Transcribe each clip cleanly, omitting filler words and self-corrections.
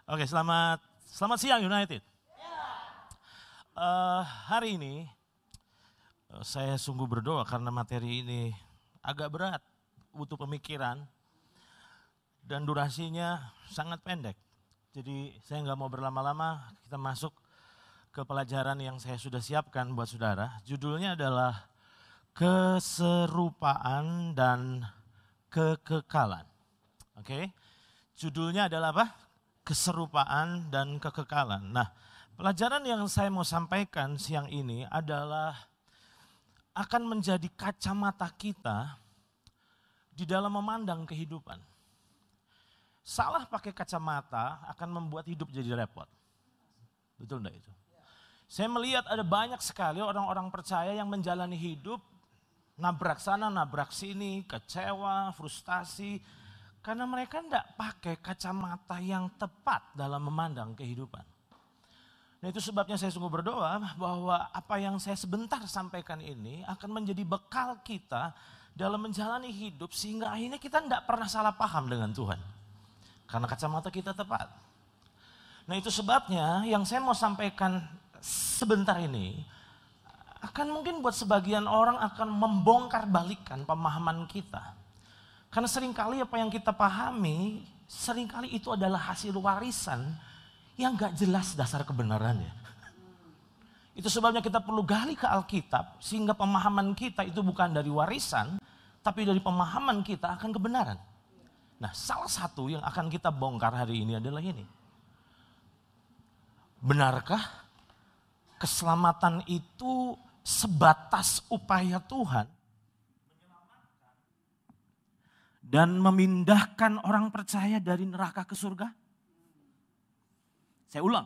Oke, selamat siang United. Hari ini saya sungguh berdoa karena materi ini agak berat, butuh pemikiran dan durasinya sangat pendek. Jadi saya nggak mau berlama-lama, kita masuk ke pelajaran yang saya sudah siapkan buat saudara. Judulnya adalah keserupaan dan kekekalan. Oke, judulnya adalah apa? Keserupaan dan kekekalan. Nah, pelajaran yang saya mau sampaikan siang ini adalah akan menjadi kacamata kita di dalam memandang kehidupan. Salah pakai kacamata akan membuat hidup jadi repot. Betul enggak itu? Saya melihat ada banyak sekali orang-orang percaya yang menjalani hidup nabrak sana, nabrak sini, kecewa, frustasi. Karena mereka tidak pakai kacamata yang tepat dalam memandang kehidupan. Nah, itu sebabnya saya sungguh berdoa bahwa apa yang saya sebentar sampaikan ini akan menjadi bekal kita dalam menjalani hidup sehingga akhirnya kita tidak pernah salah paham dengan Tuhan. Karena kacamata kita tepat. Nah, itu sebabnya yang saya mau sampaikan sebentar ini akan mungkin buat sebagian orang akan membongkar balikan pemahaman kita. Karena seringkali apa yang kita pahami, seringkali itu adalah hasil warisan yang gak jelas dasar kebenarannya. Itu sebabnya kita perlu gali ke Alkitab, sehingga pemahaman kita itu bukan dari warisan, tapi dari pemahaman kita akan kebenaran. Nah, salah satu yang akan kita bongkar hari ini adalah ini. Benarkah keselamatan itu sebatas upaya Tuhan dan memindahkan orang percaya dari neraka ke surga? Saya ulang,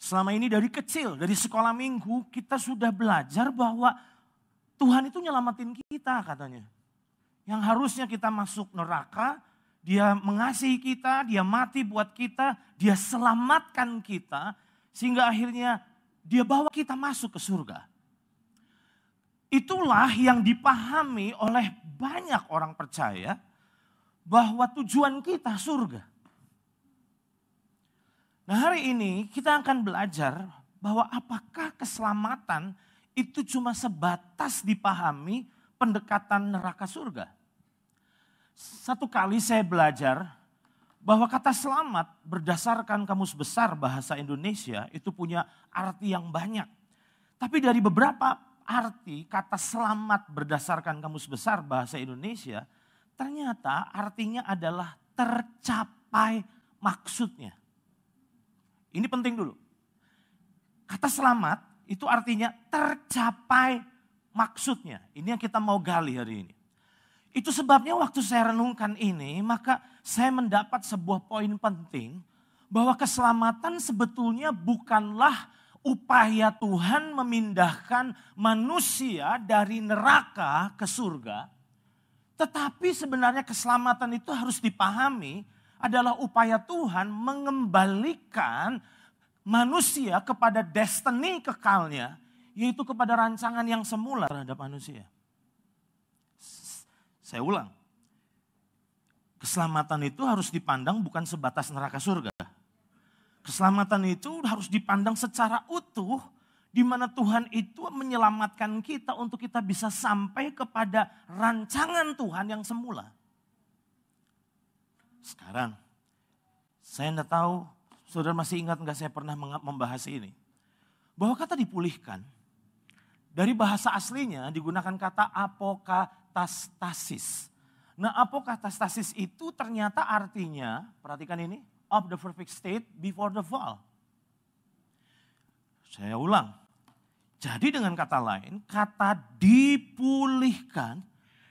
selama ini dari kecil, dari sekolah minggu kita sudah belajar bahwa Tuhan itu nyelamatin kita katanya. Yang harusnya kita masuk neraka, Dia mengasihi kita, Dia mati buat kita, Dia selamatkan kita, sehingga akhirnya Dia bawa kita masuk ke surga. Itulah yang dipahami oleh banyak orang percaya, bahwa tujuan kita surga. Nah, hari ini kita akan belajar bahwa apakah keselamatan itu cuma sebatas dipahami pendekatan neraka surga. Satu kali saya belajar bahwa kata selamat berdasarkan Kamus Besar Bahasa Indonesia itu punya arti yang banyak. Tapi dari beberapa arti kata selamat berdasarkan Kamus Besar Bahasa Indonesia, ternyata artinya adalah tercapai maksudnya. Ini penting dulu. Kata selamat itu artinya tercapai maksudnya. Ini yang kita mau gali hari ini. Itu sebabnya waktu saya renungkan ini, maka saya mendapat sebuah poin penting. Bahwa keselamatan sebetulnya bukanlah upaya Tuhan memindahkan manusia dari neraka ke surga. Tetapi sebenarnya keselamatan itu harus dipahami adalah upaya Tuhan mengembalikan manusia kepada destiny kekalnya, yaitu kepada rancangan yang semula terhadap manusia. Saya ulang, keselamatan itu harus dipandang bukan sebatas neraka surga. Keselamatan itu harus dipandang secara utuh, di mana Tuhan itu menyelamatkan kita untuk kita bisa sampai kepada rancangan Tuhan yang semula. Sekarang, saya tidak tahu, saudara masih ingat enggak saya pernah membahas ini. Bahwa kata dipulihkan, dari bahasa aslinya digunakan kata apokatastasis. Nah, apokatastasis itu ternyata artinya, perhatikan ini, of the perfect state before the fall. Saya ulang. Jadi dengan kata lain, kata dipulihkan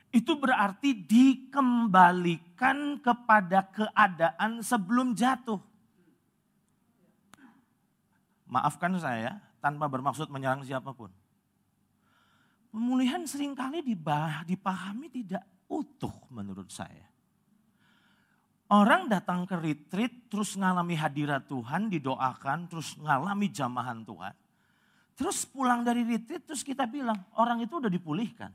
itu berarti dikembalikan kepada keadaan sebelum jatuh. Maafkan saya tanpa bermaksud menyerang siapapun. Pemulihan seringkali dipahami tidak utuh menurut saya. Orang datang ke retreat terus ngalami hadirat Tuhan, didoakan, terus ngalami jamahan Tuhan. Terus pulang dari retreat terus kita bilang orang itu udah dipulihkan.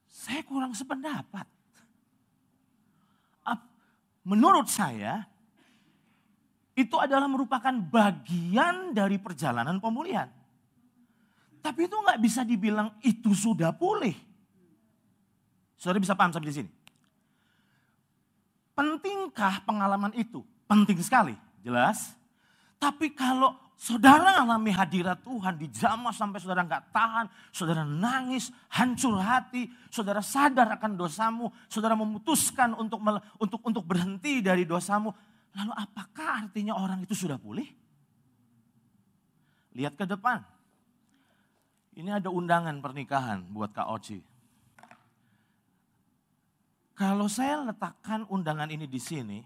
Saya kurang sependapat. Menurut saya itu adalah merupakan bagian dari perjalanan pemulihan. Tapi itu nggak bisa dibilang itu sudah pulih. Saudara bisa paham sampai di sini? Pentingkah pengalaman itu? Penting sekali, jelas. Tapi kalau saudara alami hadirat Tuhan, dijamah sampai saudara nggak tahan, saudara nangis, hancur hati, saudara sadar akan dosamu, saudara memutuskan untuk berhenti dari dosamu, lalu apakah artinya orang itu sudah pulih? Lihat ke depan. Ini ada undangan pernikahan buat Kak Oci. Kalau saya letakkan undangan ini di sini,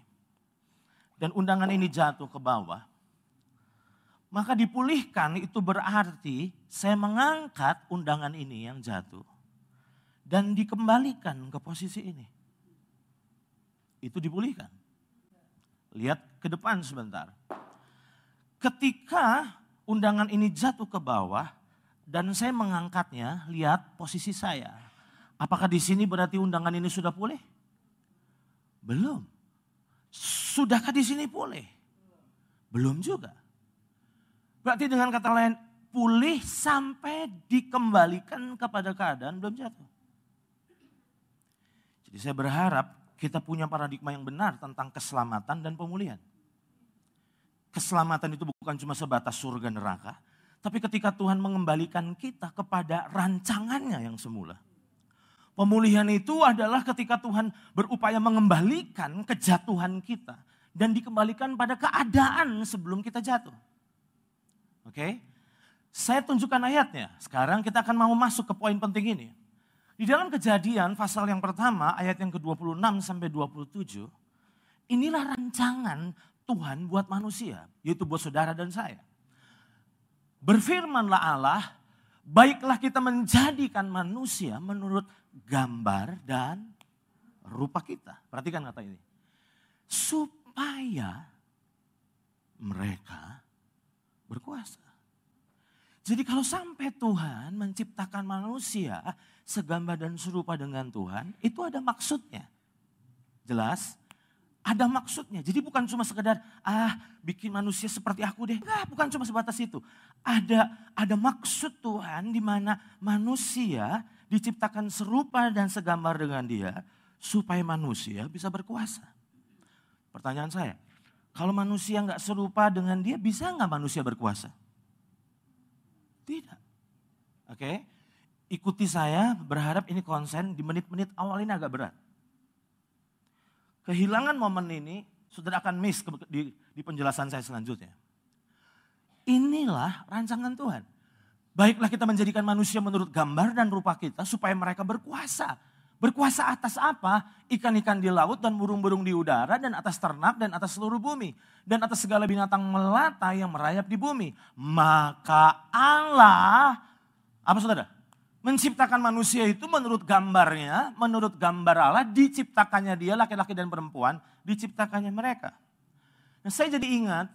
dan undangan ini jatuh ke bawah, maka dipulihkan itu berarti saya mengangkat undangan ini yang jatuh dan dikembalikan ke posisi ini. Itu dipulihkan. Lihat ke depan sebentar. Ketika undangan ini jatuh ke bawah dan saya mengangkatnya, lihat posisi saya. Apakah di sini berarti undangan ini sudah pulih? Belum. Sudahkah di sini pulih? Belum juga. Berarti dengan kata lain, pulih sampai dikembalikan kepada keadaan belum jatuh. Jadi saya berharap kita punya paradigma yang benar tentang keselamatan dan pemulihan. Keselamatan itu bukan cuma sebatas surga neraka, tapi ketika Tuhan mengembalikan kita kepada rancangannya yang semula. Pemulihan itu adalah ketika Tuhan berupaya mengembalikan kejatuhan kita dan dikembalikan pada keadaan sebelum kita jatuh. Oke, saya tunjukkan ayatnya. Sekarang kita akan mau masuk ke poin penting ini. Di dalam Kejadian pasal yang pertama ayat yang ke-26 sampai 27. Inilah rancangan Tuhan buat manusia, yaitu buat saudara dan saya. Berfirmanlah Allah, baiklah kita menjadikan manusia menurut gambar dan rupa kita. Perhatikan kata ini. Supaya mereka berkuasa. Jadi kalau sampai Tuhan menciptakan manusia segambar dan serupa dengan Tuhan, itu ada maksudnya. Jelas? Ada maksudnya. Jadi bukan cuma sekedar bikin manusia seperti aku deh. Enggak, bukan cuma sebatas itu. Ada maksud Tuhan di mana manusia diciptakan serupa dan segambar dengan Dia supaya manusia bisa berkuasa. Pertanyaan saya, kalau manusia nggak serupa dengan Dia, bisa nggak manusia berkuasa? Tidak. Oke, ikuti saya, berharap ini konsen di menit-menit awal ini agak berat. Kehilangan momen ini, saudara akan miss di penjelasan saya selanjutnya. Inilah rancangan Tuhan. Baiklah kita menjadikan manusia menurut gambar dan rupa kita supaya mereka berkuasa. Berkuasa atas apa? Ikan-ikan di laut dan burung-burung di udara dan atas ternak dan atas seluruh bumi. Dan atas segala binatang melata yang merayap di bumi. Maka Allah, apa saudara? Menciptakan manusia itu menurut gambarnya, menurut gambar Allah, diciptakannya dia laki-laki dan perempuan, diciptakannya mereka. Nah, saya jadi ingat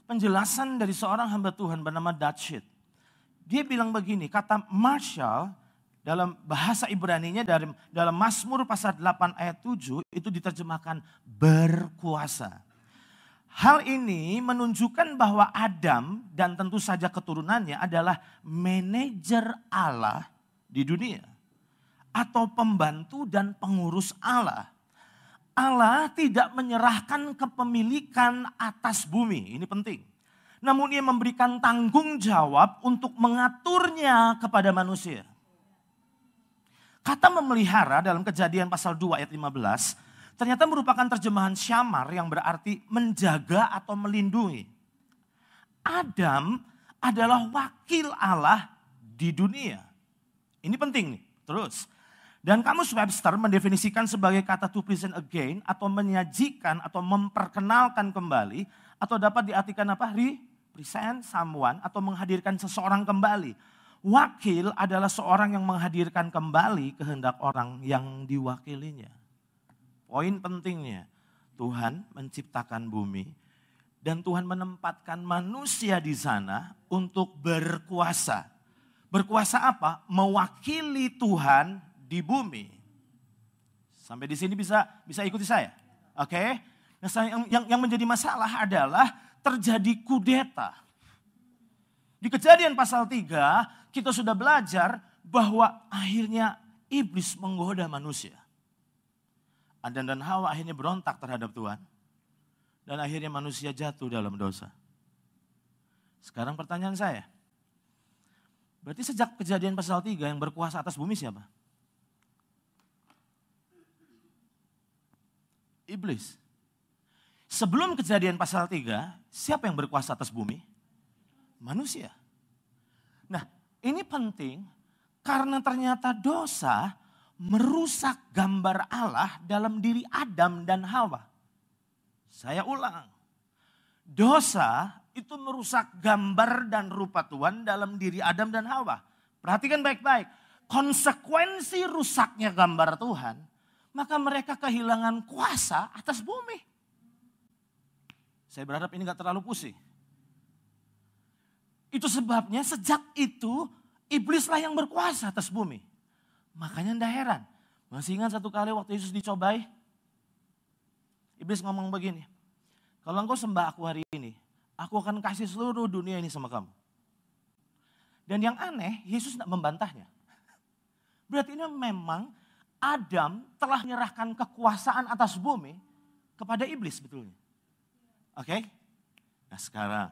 penjelasan dari seorang hamba Tuhan bernama Dutchit. Dia bilang begini, kata Marshall dalam bahasa Ibraninya dalam Mazmur pasal 8 ayat 7 itu diterjemahkan berkuasa. Hal ini menunjukkan bahwa Adam dan tentu saja keturunannya adalah manajer Allah di dunia. Atau pembantu dan pengurus Allah. Allah tidak menyerahkan kepemilikan atas bumi, ini penting. Namun Ia memberikan tanggung jawab untuk mengaturnya kepada manusia. Kata memelihara dalam Kejadian pasal 2 ayat 15, ternyata merupakan terjemahan syamar yang berarti menjaga atau melindungi. Adam adalah wakil Allah di dunia. Ini penting nih, terus. Dan Kamus Webster mendefinisikan sebagai kata to present again atau menyajikan atau memperkenalkan kembali atau dapat diartikan apa? Represent someone atau menghadirkan seseorang kembali. Wakil adalah seorang yang menghadirkan kembali kehendak orang yang diwakilinya. Poin pentingnya, Tuhan menciptakan bumi dan Tuhan menempatkan manusia di sana untuk berkuasa. Berkuasa apa? Mewakili Tuhan di bumi. Sampai di sini bisa ikuti saya. Oke? Nah, yang menjadi masalah adalah terjadi kudeta. Di Kejadian pasal 3 kita sudah belajar bahwa akhirnya iblis menggoda manusia. Adam dan Hawa akhirnya berontak terhadap Tuhan. Dan akhirnya manusia jatuh dalam dosa. Sekarang pertanyaan saya. Berarti sejak Kejadian pasal 3 yang berkuasa atas bumi siapa? Iblis. Sebelum Kejadian pasal 3, siapa yang berkuasa atas bumi? Manusia. Nah, ini penting karena ternyata dosa merusak gambar Allah dalam diri Adam dan Hawa. Saya ulang. Dosa itu merusak gambar dan rupa Tuhan dalam diri Adam dan Hawa. Perhatikan baik-baik. Konsekuensi rusaknya gambar Tuhan, maka mereka kehilangan kuasa atas bumi. Saya berharap ini gak terlalu pusing. Itu sebabnya sejak itu iblislah yang berkuasa atas bumi. Makanya ndak heran. Masih ingat satu kali waktu Yesus dicobai? Iblis ngomong begini. Kalau engkau sembah aku hari ini, aku akan kasih seluruh dunia ini sama kamu. Dan yang aneh, Yesus tidak membantahnya. Berarti ini memang Adam telah menyerahkan kekuasaan atas bumi kepada iblis betulnya. Oke? Nah sekarang,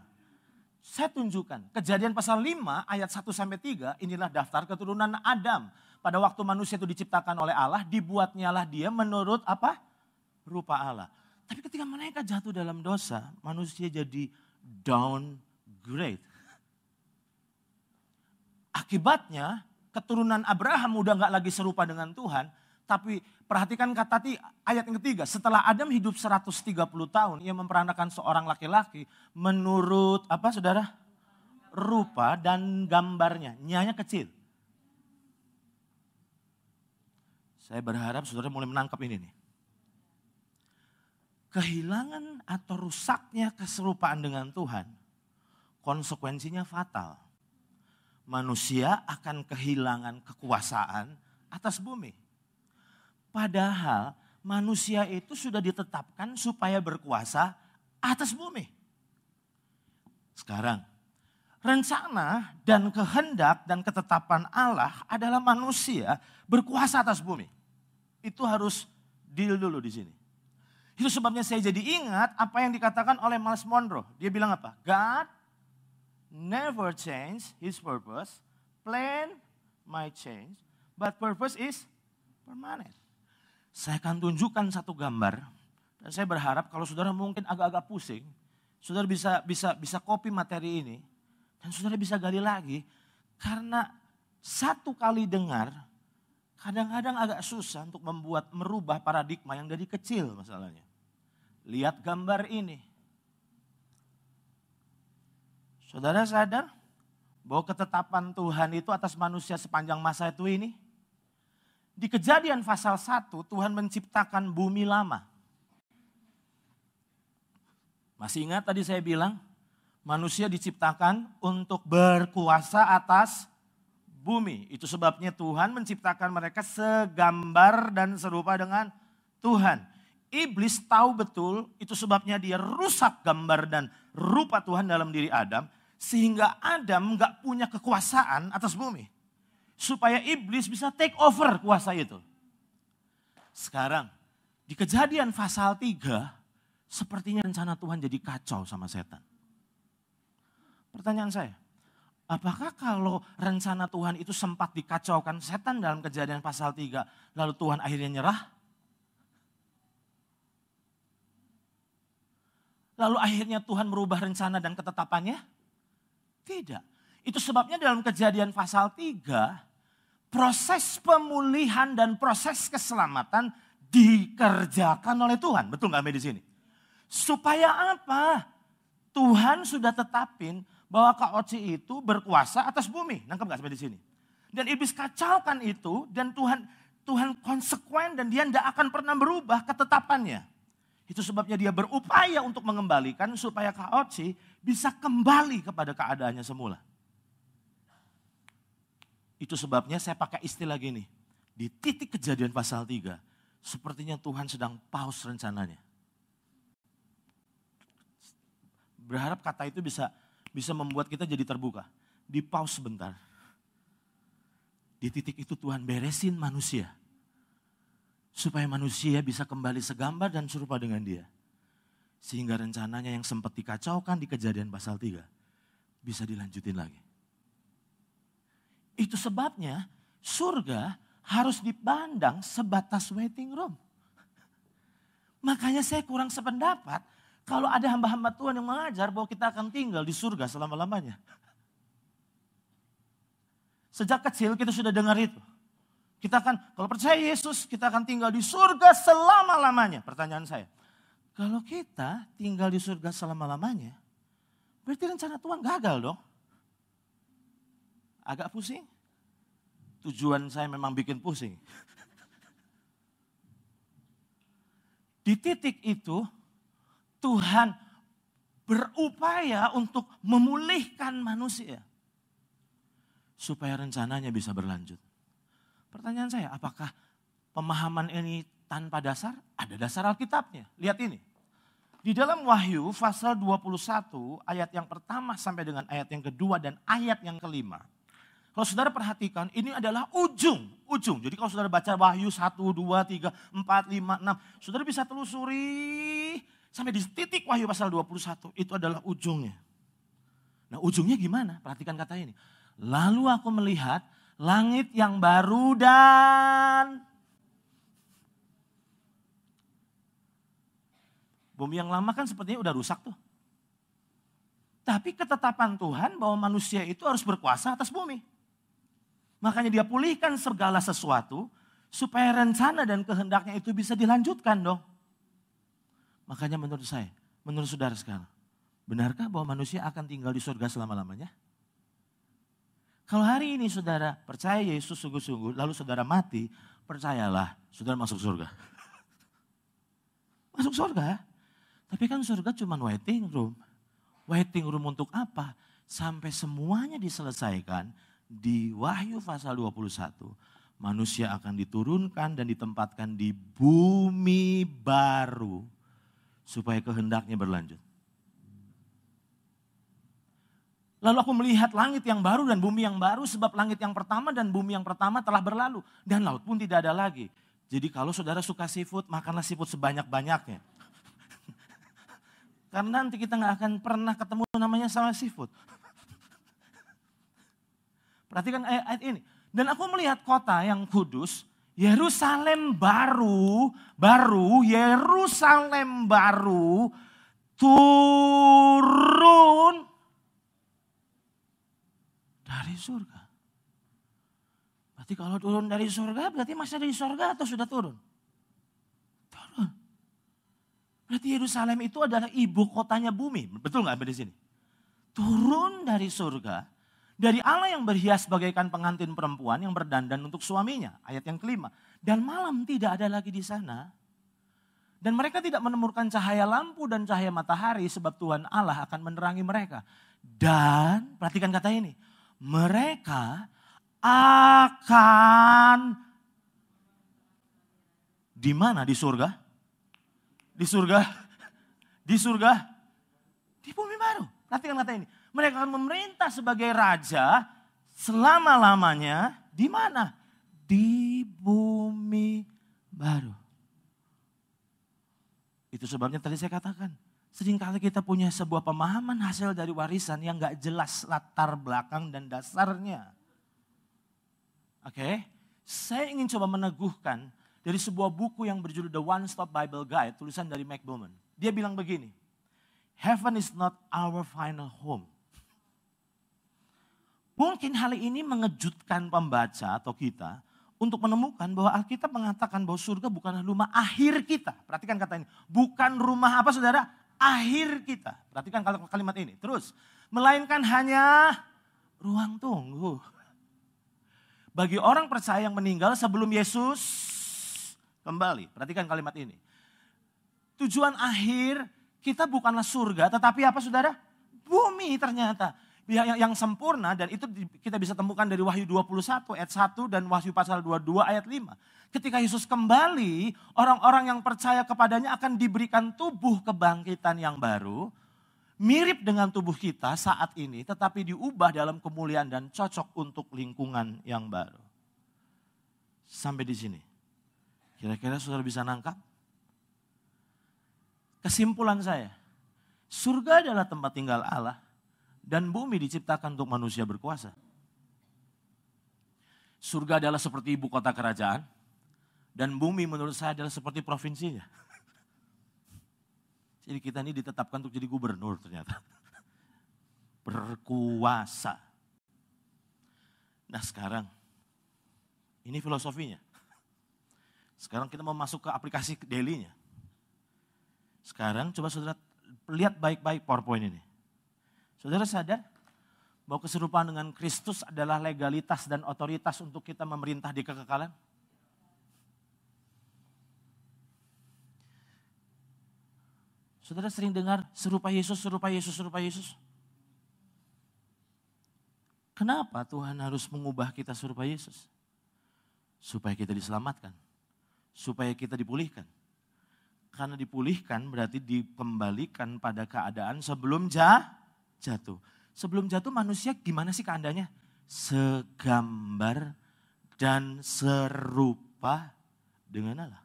saya tunjukkan Kejadian pasal 5 ayat 1-3 inilah daftar keturunan Adam. Pada waktu manusia itu diciptakan oleh Allah, dibuatnyalah dia menurut apa? Rupa Allah. Tapi ketika mereka jatuh dalam dosa, manusia jadi downgrade. Akibatnya keturunan Abraham udah gak lagi serupa dengan Tuhan. Tapi perhatikan kata ayat yang ketiga. Setelah Adam hidup 130 tahun, ia memperanakan seorang laki-laki menurut apa saudara? Rupa dan gambarnya. Nyanya kecil. Saya berharap saudara mulai menangkap ini nih. Kehilangan atau rusaknya keserupaan dengan Tuhan, konsekuensinya fatal. Manusia akan kehilangan kekuasaan atas bumi. Padahal manusia itu sudah ditetapkan supaya berkuasa atas bumi. Sekarang, rencana dan kehendak dan ketetapan Allah adalah manusia berkuasa atas bumi. Itu harus deal dulu di sini. Itu sebabnya saya jadi ingat apa yang dikatakan oleh Miles Monroe. Dia bilang apa? God never change his purpose. Plan might change, but purpose is permanent. Saya akan tunjukkan satu gambar. Dan saya berharap kalau saudara mungkin agak-agak pusing, saudara bisa copy materi ini. Dan saudara bisa gali lagi. Karena satu kali dengar, kadang-kadang agak susah untuk merubah paradigma yang dari kecil masalahnya. Lihat gambar ini. Saudara sadar bahwa ketetapan Tuhan itu atas manusia sepanjang masa itu ini? Di Kejadian pasal 1 Tuhan menciptakan bumi lama. Masih ingat tadi saya bilang manusia diciptakan untuk berkuasa atas bumi. Itu sebabnya Tuhan menciptakan mereka segambar dan serupa dengan Tuhan. Iblis tahu betul, itu sebabnya dia rusak gambar dan rupa Tuhan dalam diri Adam. Sehingga Adam gak punya kekuasaan atas bumi. Supaya iblis bisa take over kuasa itu. Sekarang, di Kejadian pasal 3, sepertinya rencana Tuhan jadi kacau sama setan. Pertanyaan saya, apakah kalau rencana Tuhan itu sempat dikacaukan setan dalam Kejadian pasal 3, lalu Tuhan akhirnya nyerah? Lalu akhirnya Tuhan merubah rencana dan ketetapannya? Tidak. Itu sebabnya dalam Kejadian pasal 3, proses pemulihan dan proses keselamatan dikerjakan oleh Tuhan. Betul nggak di sini? Supaya apa? Tuhan sudah tetapin bahwa Kaoci itu berkuasa atas bumi. Nangkep nggak sampai di sini? Dan iblis kacaukan itu dan Tuhan konsekuen dan dia tidak akan pernah berubah ketetapannya. Itu sebabnya dia berupaya untuk mengembalikan supaya Kaoci bisa kembali kepada keadaannya semula. Itu sebabnya saya pakai istilah gini. Di titik Kejadian pasal 3, sepertinya Tuhan sedang pause rencananya. Berharap kata itu bisa membuat kita jadi terbuka. Di pause sebentar. Di titik itu Tuhan beresin manusia. Supaya manusia bisa kembali segambar dan serupa dengan dia. Sehingga rencananya yang sempat dikacaukan di Kejadian pasal 3 bisa dilanjutin lagi. Itu sebabnya surga harus dipandang sebatas waiting room. Makanya saya kurang sependapat kalau ada hamba-hamba Tuhan yang mengajar bahwa kita akan tinggal di surga selama-lamanya. Sejak kecil kita sudah dengar itu. Kita akan, kalau percaya Yesus, kita akan tinggal di surga selama-lamanya. Pertanyaan saya, kalau kita tinggal di surga selama-lamanya, berarti rencana Tuhan gagal dong. Agak pusing. Tujuan saya memang bikin pusing. Di titik itu, Tuhan berupaya untuk memulihkan manusia. Supaya rencananya bisa berlanjut. Pertanyaan saya, apakah pemahaman ini tanpa dasar? Ada dasar Alkitabnya. Lihat ini. Di dalam Wahyu pasal 21 ayat yang pertama sampai dengan ayat yang kedua dan ayat yang kelima. Kalau saudara perhatikan ini adalah ujung. Jadi kalau saudara baca Wahyu 1, 2, 3, 4, 5, 6. Saudara bisa telusuri sampai di titik Wahyu pasal 21. Itu adalah ujungnya. Nah ujungnya gimana? Perhatikan kata ini. Lalu aku melihat langit yang baru dan bumi yang lama kan sepertinya udah rusak tuh. Tapi ketetapan Tuhan bahwa manusia itu harus berkuasa atas bumi. Makanya dia pulihkan segala sesuatu supaya rencana dan kehendaknya itu bisa dilanjutkan dong. Makanya menurut saya, menurut saudara sekarang, benarkah bahwa manusia akan tinggal di surga selama-lamanya? Kalau hari ini saudara percaya Yesus sungguh-sungguh, lalu saudara mati, percayalah, saudara masuk surga. Masuk surga. Tapi kan surga cuma waiting room. Waiting room untuk apa? Sampai semuanya diselesaikan di Wahyu pasal 21. Manusia akan diturunkan dan ditempatkan di bumi baru. Supaya kehendaknya berlanjut. Lalu aku melihat langit yang baru dan bumi yang baru sebab langit yang pertama dan bumi yang pertama telah berlalu. Dan laut pun tidak ada lagi. Jadi kalau saudara suka seafood, makanlah seafood sebanyak-banyaknya. Karena nanti kita gak akan pernah ketemu namanya sama seafood. Perhatikan ayat ini. Dan aku melihat kota yang kudus, Yerusalem baru, Yerusalem baru, turun dari surga. Berarti kalau turun dari surga, berarti masih ada di surga atau sudah turun? Turun. Berarti Yerusalem itu adalah ibu kotanya bumi. Betul nggak di sini? Turun dari surga. Dari Allah yang berhias bagaikan pengantin perempuan yang berdandan untuk suaminya. Ayat yang kelima. Dan malam tidak ada lagi di sana. Dan mereka tidak menemukan cahaya lampu dan cahaya matahari sebab Tuhan Allah akan menerangi mereka. Dan, perhatikan kata ini. Mereka akan di mana? Di surga? Di surga? Di surga? Di bumi baru. Perhatikan kata ini. Mereka akan memerintah sebagai raja selama-lamanya di mana? Di bumi baru. Itu sebabnya tadi saya katakan. Seringkali kita punya sebuah pemahaman hasil dari warisan yang gak jelas latar belakang dan dasarnya. Oke, saya ingin coba meneguhkan dari sebuah buku yang berjudul The One Stop Bible Guide, tulisan dari Mac Bowman. Dia bilang begini, Heaven is not our final home. Mungkin hal ini mengejutkan pembaca atau kita untuk menemukan bahwa Alkitab mengatakan bahwa surga bukanlah rumah akhir kita. Perhatikan kata ini, bukan rumah apa saudara? Akhir kita. Perhatikan kalimat ini. Terus, melainkan hanya ruang tunggu. Bagi orang percaya yang meninggal sebelum Yesus kembali. Perhatikan kalimat ini. Tujuan akhir kita bukanlah surga, tetapi apa saudara? Bumi ternyata. Yang sempurna dan itu kita bisa temukan dari Wahyu 21 ayat 1 dan Wahyu pasal 22 ayat 5. Ketika Yesus kembali, orang-orang yang percaya kepadanya akan diberikan tubuh kebangkitan yang baru. mirip dengan tubuh kita saat ini, tetapi diubah dalam kemuliaan dan cocok untuk lingkungan yang baru. Sampai di sini. Kira-kira saudara bisa nangkap? Kesimpulan saya, surga adalah tempat tinggal Allah dan bumi diciptakan untuk manusia berkuasa. Surga adalah seperti ibu kota kerajaan dan bumi menurut saya adalah seperti provinsinya. Jadi kita ini ditetapkan untuk jadi gubernur ternyata. Berkuasa. Nah sekarang, ini filosofinya. Sekarang kita mau masuk ke aplikasi daily-nya. Sekarang coba saudara lihat baik-baik PowerPoint ini. Saudara sadar bahwa keserupaan dengan Kristus adalah legalitas dan otoritas untuk kita memerintah di kekekalan? Saudara sering dengar serupa Yesus, serupa Yesus, serupa Yesus. Kenapa Tuhan harus mengubah kita serupa Yesus? Supaya kita diselamatkan. Supaya kita dipulihkan. Karena dipulihkan berarti dikembalikan pada keadaan sebelum jatuh. Sebelum jatuh manusia gimana sih keadaannya? Segambar dan serupa dengan Allah.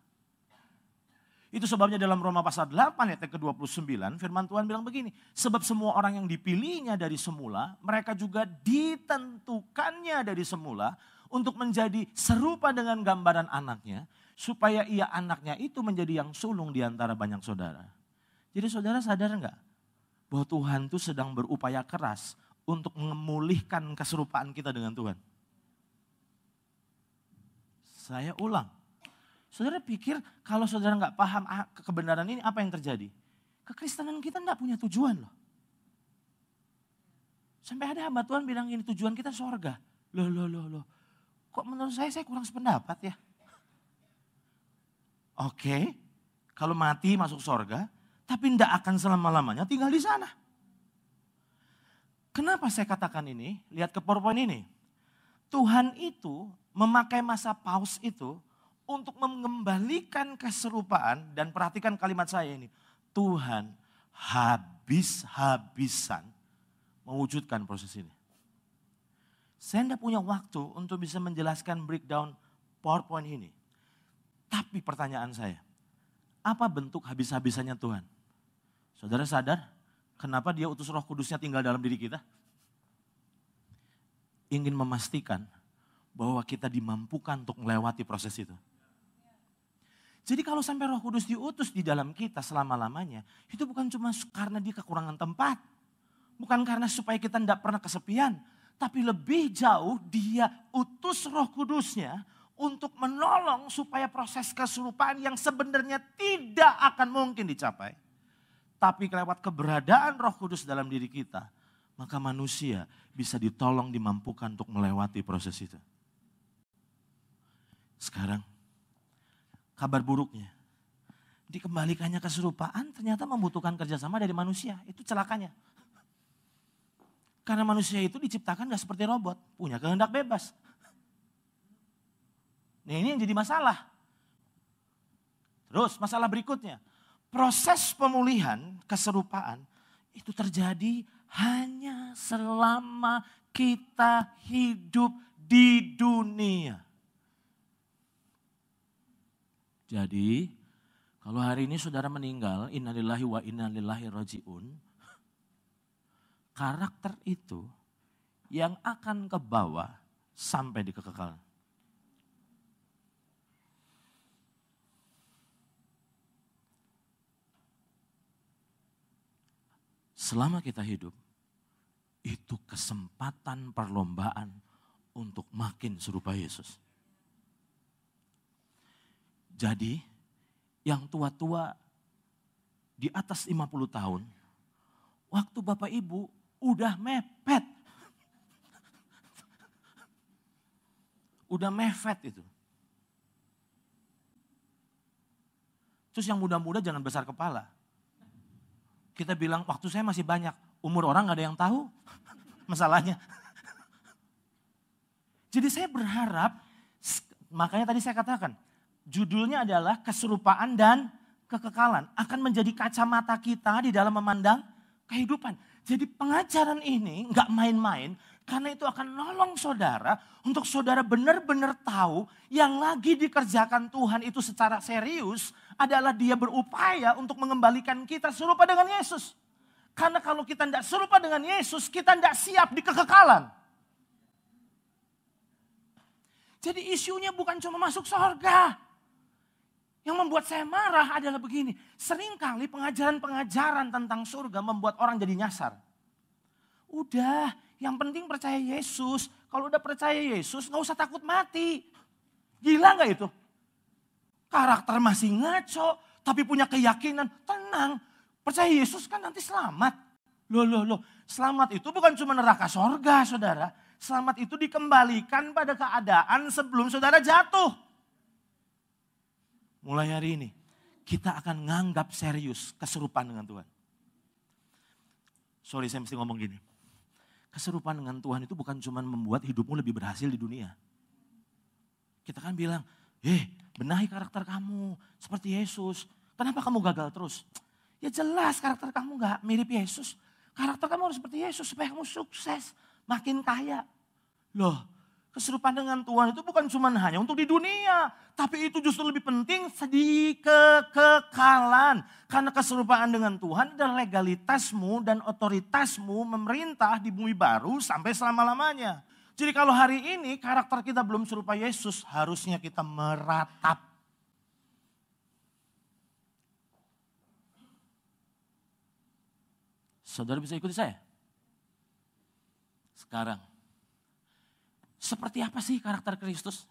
Itu sebabnya dalam Roma pasal 8 ayat ke-29 firman Tuhan bilang begini. Sebab semua orang yang dipilihnya dari semula, mereka juga ditentukannya dari semula untuk menjadi serupa dengan gambaran anaknya. Supaya ia anaknya itu menjadi yang sulung di antara banyak saudara. Jadi saudara sadar enggak? Bahwa Tuhan itu sedang berupaya keras untuk memulihkan keserupaan kita dengan Tuhan. Saya ulang. Saudara pikir kalau saudara nggak paham kebenaran ini apa yang terjadi? Kekristenan kita nggak punya tujuan loh. Sampai ada hamba Tuhan bilang ini tujuan kita sorga. Loh. Kok menurut saya kurang sependapat ya? Oke, kalau mati masuk sorga, tapi tidak akan selama-lamanya tinggal di sana. Kenapa saya katakan ini? Lihat ke PowerPoint ini. Tuhan itu memakai masa paus itu untuk mengembalikan keserupaan dan perhatikan kalimat saya ini. Tuhan habis-habisan mewujudkan proses ini. Saya tidak punya waktu untuk bisa menjelaskan breakdown PowerPoint ini. Tapi pertanyaan saya, apa bentuk habis-habisannya Tuhan? Saudara sadar kenapa dia utus Roh Kudusnya tinggal dalam diri kita? Ingin memastikan bahwa kita dimampukan untuk melewati proses itu. Jadi kalau sampai Roh Kudus diutus di dalam kita selama-lamanya, itu bukan cuma karena dia kekurangan tempat. Bukan karena supaya kita tidak pernah kesepian. Tapi lebih jauh dia utus Roh Kudusnya untuk menolong supaya proses keserupaan yang sebenarnya tidak akan mungkin dicapai. Tapi lewat keberadaan Roh Kudus dalam diri kita, maka manusia bisa ditolong, dimampukan untuk melewati proses itu. Sekarang, kabar buruknya, dikembalikannya keserupaan ternyata membutuhkan kerjasama dari manusia. Itu celakanya. Karena manusia itu diciptakan gak seperti robot, punya kehendak bebas. Nah ini yang jadi masalah. Terus masalah berikutnya, proses pemulihan keserupaan itu terjadi hanya selama kita hidup di dunia. Jadi kalau hari ini saudara meninggal, innalillahi wa inna ilaihi rajiun, karakter itu yang akan ke bawah sampai di kekekalan. Selama kita hidup, itu kesempatan perlombaan untuk makin serupa Yesus. Jadi, yang tua-tua di atas 50 tahun, waktu Bapak Ibu udah mepet. Udah mepet itu. Terus yang muda-muda jangan besar kepala. Kita bilang waktu saya masih banyak, umur orang gak ada yang tahu masalahnya. Jadi saya berharap, makanya tadi saya katakan, judulnya adalah keserupaan dan kekekalan. Akan menjadi kacamata kita di dalam memandang kehidupan. Jadi pengajaran ini nggak main-main, karena itu akan nolong saudara untuk saudara benar-benar tahu yang lagi dikerjakan Tuhan itu secara serius adalah dia berupaya untuk mengembalikan kita serupa dengan Yesus. Karena kalau kita tidak serupa dengan Yesus, kita tidak siap di kekekalan. Jadi isunya bukan cuma masuk surga. Yang membuat saya marah adalah begini. Seringkali pengajaran-pengajaran tentang surga membuat orang jadi nyasar. Udah, yang penting percaya Yesus. Kalau udah percaya Yesus gak usah takut mati. Gila gak itu? Karakter masih ngaco, tapi punya keyakinan. Tenang, percaya Yesus kan nanti selamat. Loh. Selamat itu bukan cuma neraka surga, saudara. Selamat itu dikembalikan pada keadaan sebelum saudara jatuh. Mulai hari ini, kita akan nganggap serius keserupaan dengan Tuhan. Sorry, saya mesti ngomong gini. Keserupaan dengan Tuhan itu bukan cuma membuat hidupmu lebih berhasil di dunia. Kita kan bilang, benahi karakter kamu seperti Yesus. Kenapa kamu gagal terus? Ya jelas karakter kamu gak mirip Yesus. Karakter kamu harus seperti Yesus supaya kamu sukses, makin kaya. Loh, keserupaan dengan Tuhan itu bukan cuma hanya untuk di dunia. Tapi itu justru lebih penting di kekekalan. Karena keserupaan dengan Tuhan adalah legalitasmu dan otoritasmu memerintah di bumi baru sampai selama-lamanya. Jadi kalau hari ini karakter kita belum serupa Yesus, harusnya kita meratap. Saudara bisa ikuti saya? Sekarang. Seperti apa sih karakter Kristus?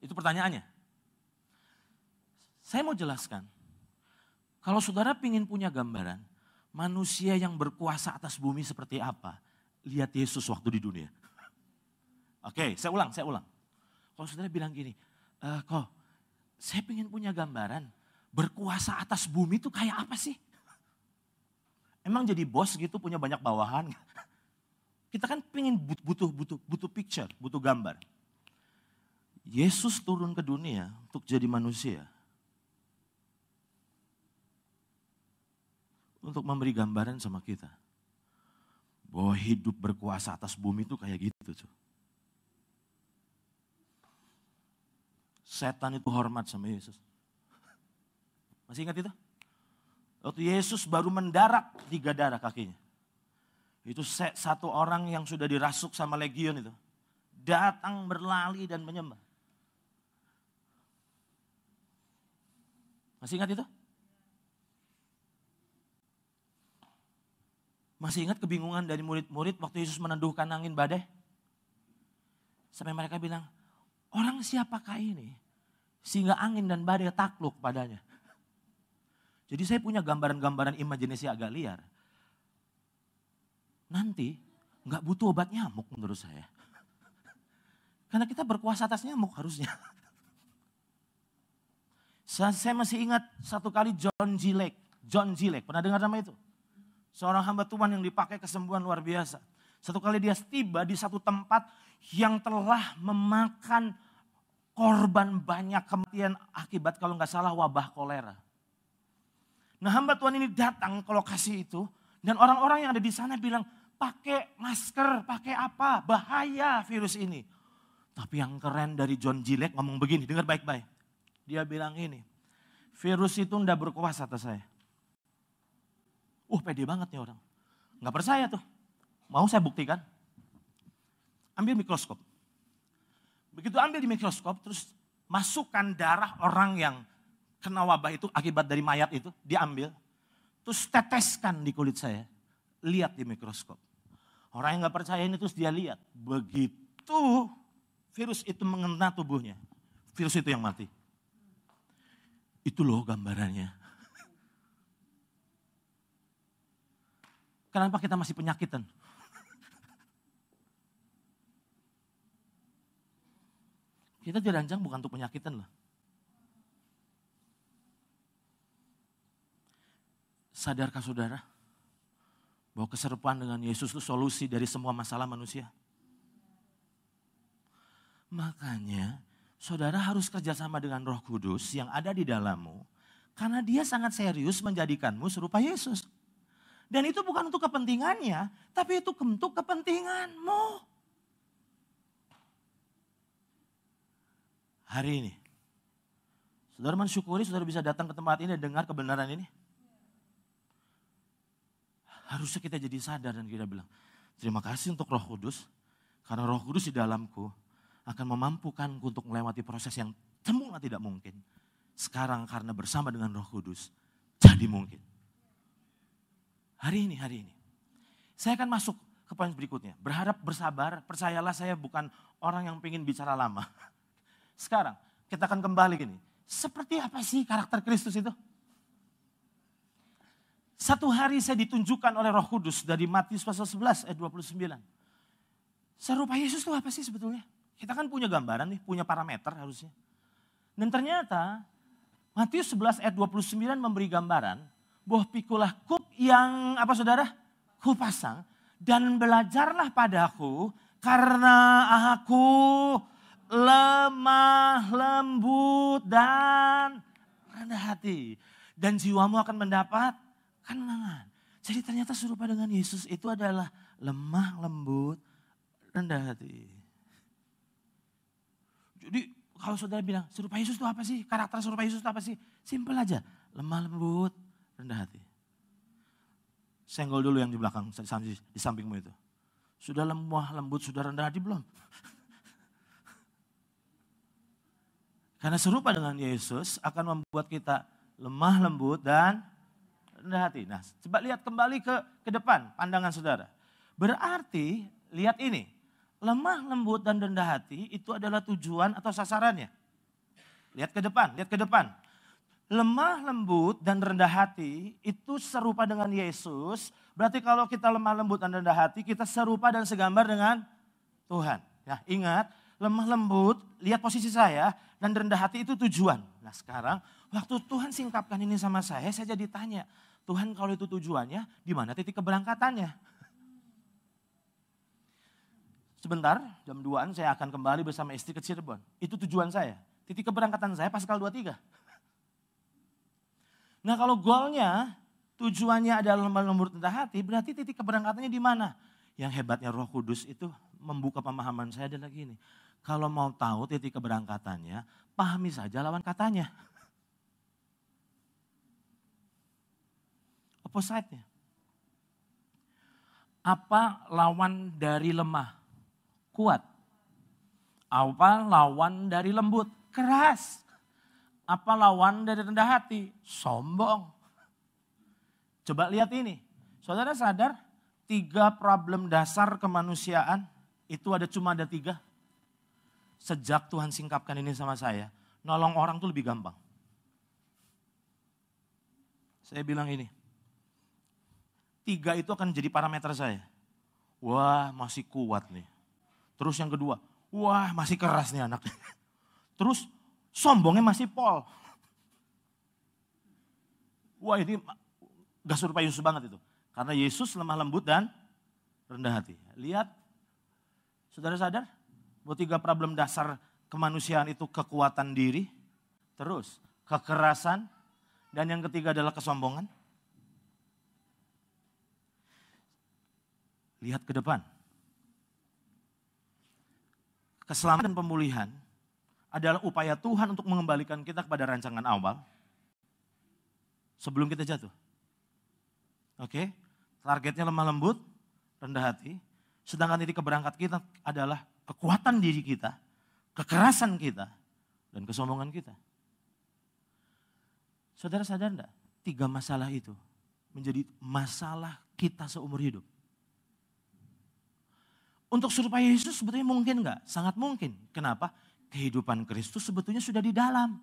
Itu pertanyaannya. Saya mau jelaskan. Kalau saudara ingin punya gambaran, manusia yang berkuasa atas bumi seperti apa? Lihat Yesus waktu di dunia. Oke, saya ulang. Kalau saudara bilang gini, saya ingin punya gambaran, berkuasa atas bumi itu kayak apa sih? Emang jadi bos gitu punya banyak bawahan? Kita kan pengen butuh picture, butuh gambar. Yesus turun ke dunia untuk jadi manusia. Untuk memberi gambaran sama kita. Bahwa hidup berkuasa atas bumi itu kayak gitu. Setan itu hormat sama Yesus. Masih ingat itu? Waktu Yesus baru mendarat di Gadara kakinya. Itu satu orang yang sudah dirasuk sama legion itu. Datang berlari dan menyembah. Masih ingat itu? Masih ingat kebingungan dari murid-murid waktu Yesus meneduhkan angin badai? Sampai mereka bilang, orang siapakah ini? Sehingga angin dan badai takluk padanya. Jadi saya punya gambaran-gambaran imajinasi agak liar. Nanti nggak butuh obat nyamuk menurut saya. Karena kita berkuasa atas nyamuk harusnya. Saya masih ingat satu kali John G. Lake, pernah dengar nama itu? Seorang hamba Tuhan yang dipakai kesembuhan luar biasa. Satu kali dia tiba di satu tempat yang telah memakan korban banyak kematian akibat kalau nggak salah wabah kolera. Nah hamba Tuhan ini datang ke lokasi itu dan orang-orang yang ada di sana bilang, pakai masker, pakai apa, bahaya virus ini. Tapi yang keren dari John G. Lake ngomong begini, dengar baik-baik. Dia bilang ini, virus itu enggak berkuasa atas saya. Pede banget nih orang. Enggak percaya tuh. Mau saya buktikan? Ambil mikroskop. Begitu ambil di mikroskop, terus masukkan darah orang yang kena wabah itu akibat dari mayat itu, diambil. Terus teteskan di kulit saya. Lihat di mikroskop. Orang yang gak percaya ini terus dia lihat. Begitu virus itu mengena tubuhnya. Virus itu yang mati. Itu loh gambarannya. Kenapa kita masih penyakitan? Kita dirancang bukan untuk penyakitan loh. Sadarkah saudara? Bahwa keserupaan dengan Yesus itu solusi dari semua masalah manusia. Makanya saudara harus kerjasama dengan Roh Kudus yang ada di dalammu. Karena dia sangat serius menjadikanmu serupa Yesus. Dan itu bukan untuk kepentingannya, tapi itu untuk kepentinganmu. Hari ini, saudara mensyukuri saudara bisa datang ke tempat ini dan dengar kebenaran ini. Harusnya kita jadi sadar dan kita bilang, terima kasih untuk Roh Kudus, karena Roh Kudus di dalamku akan memampukanku untuk melewati proses yang semula tidak mungkin. Sekarang karena bersama dengan Roh Kudus, jadi mungkin. Hari ini. Saya akan masuk ke poin berikutnya. Berharap, bersabar, percayalah saya bukan orang yang pengen bicara lama. Sekarang kita akan kembali gini. Seperti apa sih karakter Kristus itu? Satu hari saya ditunjukkan oleh Roh Kudus dari Matius pasal 11 ayat 29. Serupa Yesus itu apa sih sebetulnya? Kita kan punya gambaran nih, punya parameter harusnya. Dan ternyata Matius 11 ayat 29 memberi gambaran bahwa pikulah kuk yang apa saudara? Kupasang dan belajarlah padaku karena aku lemah, lembut dan rendah hati. Dan jiwamu akan mendapat ketenangan. Jadi ternyata serupa dengan Yesus itu adalah lemah, lembut, rendah hati. Jadi kalau saudara bilang serupa Yesus itu apa sih? Karakter serupa Yesus itu apa sih? Simpel aja, lemah, lembut, rendah hati. Senggol dulu yang di belakang, di sampingmu itu. Sudah lemah, lembut, sudah rendah hati belum? Karena serupa dengan Yesus akan membuat kita lemah, lembut, dan rendah hati. Nah, coba lihat kembali ke depan pandangan saudara. Berarti, lihat ini. Lemah, lembut, dan rendah hati itu adalah tujuan atau sasarannya. Lihat ke depan. Lemah, lembut, dan rendah hati itu serupa dengan Yesus. Berarti kalau kita lemah, lembut, dan rendah hati, kita serupa dan segambar dengan Tuhan. Nah, ingat, lemah, lembut, lihat posisi saya, dan rendah hati itu tujuan. Nah sekarang, waktu Tuhan singkapkan ini sama saya jadi tanya, Tuhan kalau itu tujuannya, di mana titik keberangkatannya? Sebentar, jam 2-an saya akan kembali bersama istri ke Cirebon. Itu tujuan saya. Titik keberangkatan saya Paskal 23. Nah kalau goalnya, tujuannya adalah lemah lembut rendah hati, berarti titik keberangkatannya di mana? Yang hebatnya Roh Kudus itu membuka pemahaman saya adalah gini. Kalau mau tahu titik keberangkatannya, pahami saja lawan katanya. Opposite-nya. Apa lawan dari lemah? Kuat. Apa lawan dari lembut? Keras. Apa lawan dari rendah hati? Sombong. Coba lihat ini. Saudara sadar 3 problem dasar kemanusiaan itu cuma ada 3. Sejak Tuhan singkapkan ini sama saya, nolong orang tuh lebih gampang. Saya bilang ini, 3 itu akan jadi parameter saya. Wah masih kuat nih. Terus yang kedua, wah masih keras nih anak. Terus sombongnya masih pol. Wah ini gak serupa Yesus banget itu. Karena Yesus lemah lembut dan rendah hati. Lihat, saudara sadar? Bahwa 3 problem dasar kemanusiaan itu kekuatan diri, terus kekerasan, dan yang ketiga adalah kesombongan. Lihat ke depan. Keselamatan dan pemulihan adalah upaya Tuhan untuk mengembalikan kita kepada rancangan awal sebelum kita jatuh. Oke, targetnya lemah lembut, rendah hati. Sedangkan titik keberangkat kita adalah kekuatan diri kita, kekerasan kita, dan kesombongan kita. Saudara sadar enggak? 3 masalah itu menjadi masalah kita seumur hidup. Untuk serupa Yesus sebetulnya mungkin enggak? Sangat mungkin. Kenapa? Kehidupan Kristus sebetulnya sudah di dalam.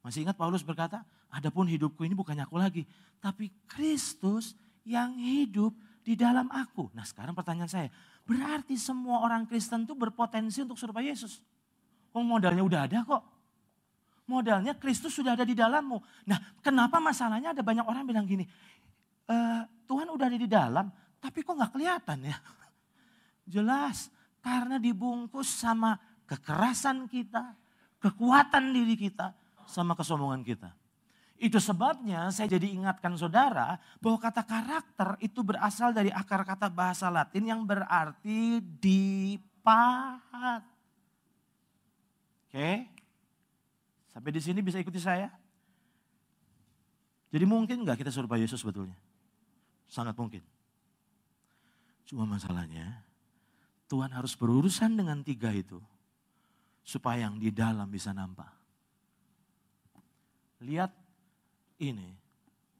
Masih ingat Paulus berkata, adapun hidupku ini bukannya aku lagi, tapi Kristus yang hidup di dalam aku. Nah sekarang pertanyaan saya, berarti semua orang Kristen itu berpotensi untuk serupa Yesus. Oh modalnya udah ada kok. Modalnya Kristus sudah ada di dalammu. Nah kenapa masalahnya ada banyak orang bilang gini, Tuhan udah ada di dalam, tapi kok gak kelihatan ya? Jelas, karena dibungkus sama kekerasan kita, kekuatan diri kita, sama kesombongan kita. Itu sebabnya saya jadi ingatkan saudara bahwa kata karakter itu berasal dari akar kata bahasa Latin yang berarti dipahat. Oke? Sampai di sini bisa ikuti saya? Jadi mungkin nggak kita serupa Yesus sebetulnya? Sangat mungkin. Cuma masalahnya Tuhan harus berurusan dengan 3 itu supaya yang di dalam bisa nampak. Lihat ini,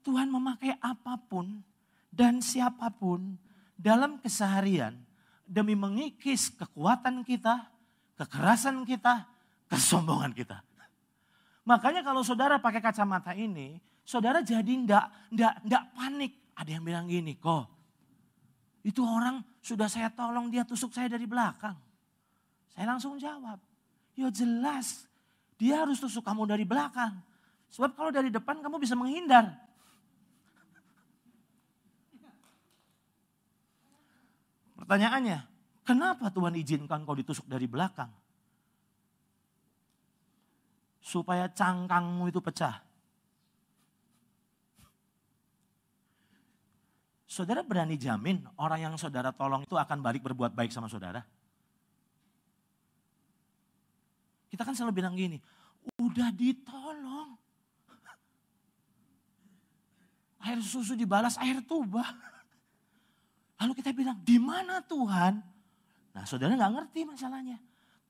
Tuhan memakai apapun dan siapapun dalam keseharian demi mengikis kekuatan kita, kekerasan kita, kesombongan kita. Makanya kalau saudara pakai kacamata ini, saudara jadi enggak panik. Ada yang bilang gini, kok itu orang sudah saya tolong dia tusuk saya dari belakang. Saya langsung jawab, ya jelas dia harus tusuk kamu dari belakang. Sebab kalau dari depan kamu bisa menghindar. Pertanyaannya, kenapa Tuhan izinkan kau ditusuk dari belakang? Supaya cangkangmu itu pecah. Saudara berani jamin orang yang saudara tolong itu akan balik berbuat baik sama saudara? Kita kan selalu bilang gini, udah ditolong. Air susu dibalas air tuba. Lalu kita bilang, di mana Tuhan? Nah saudara gak ngerti masalahnya.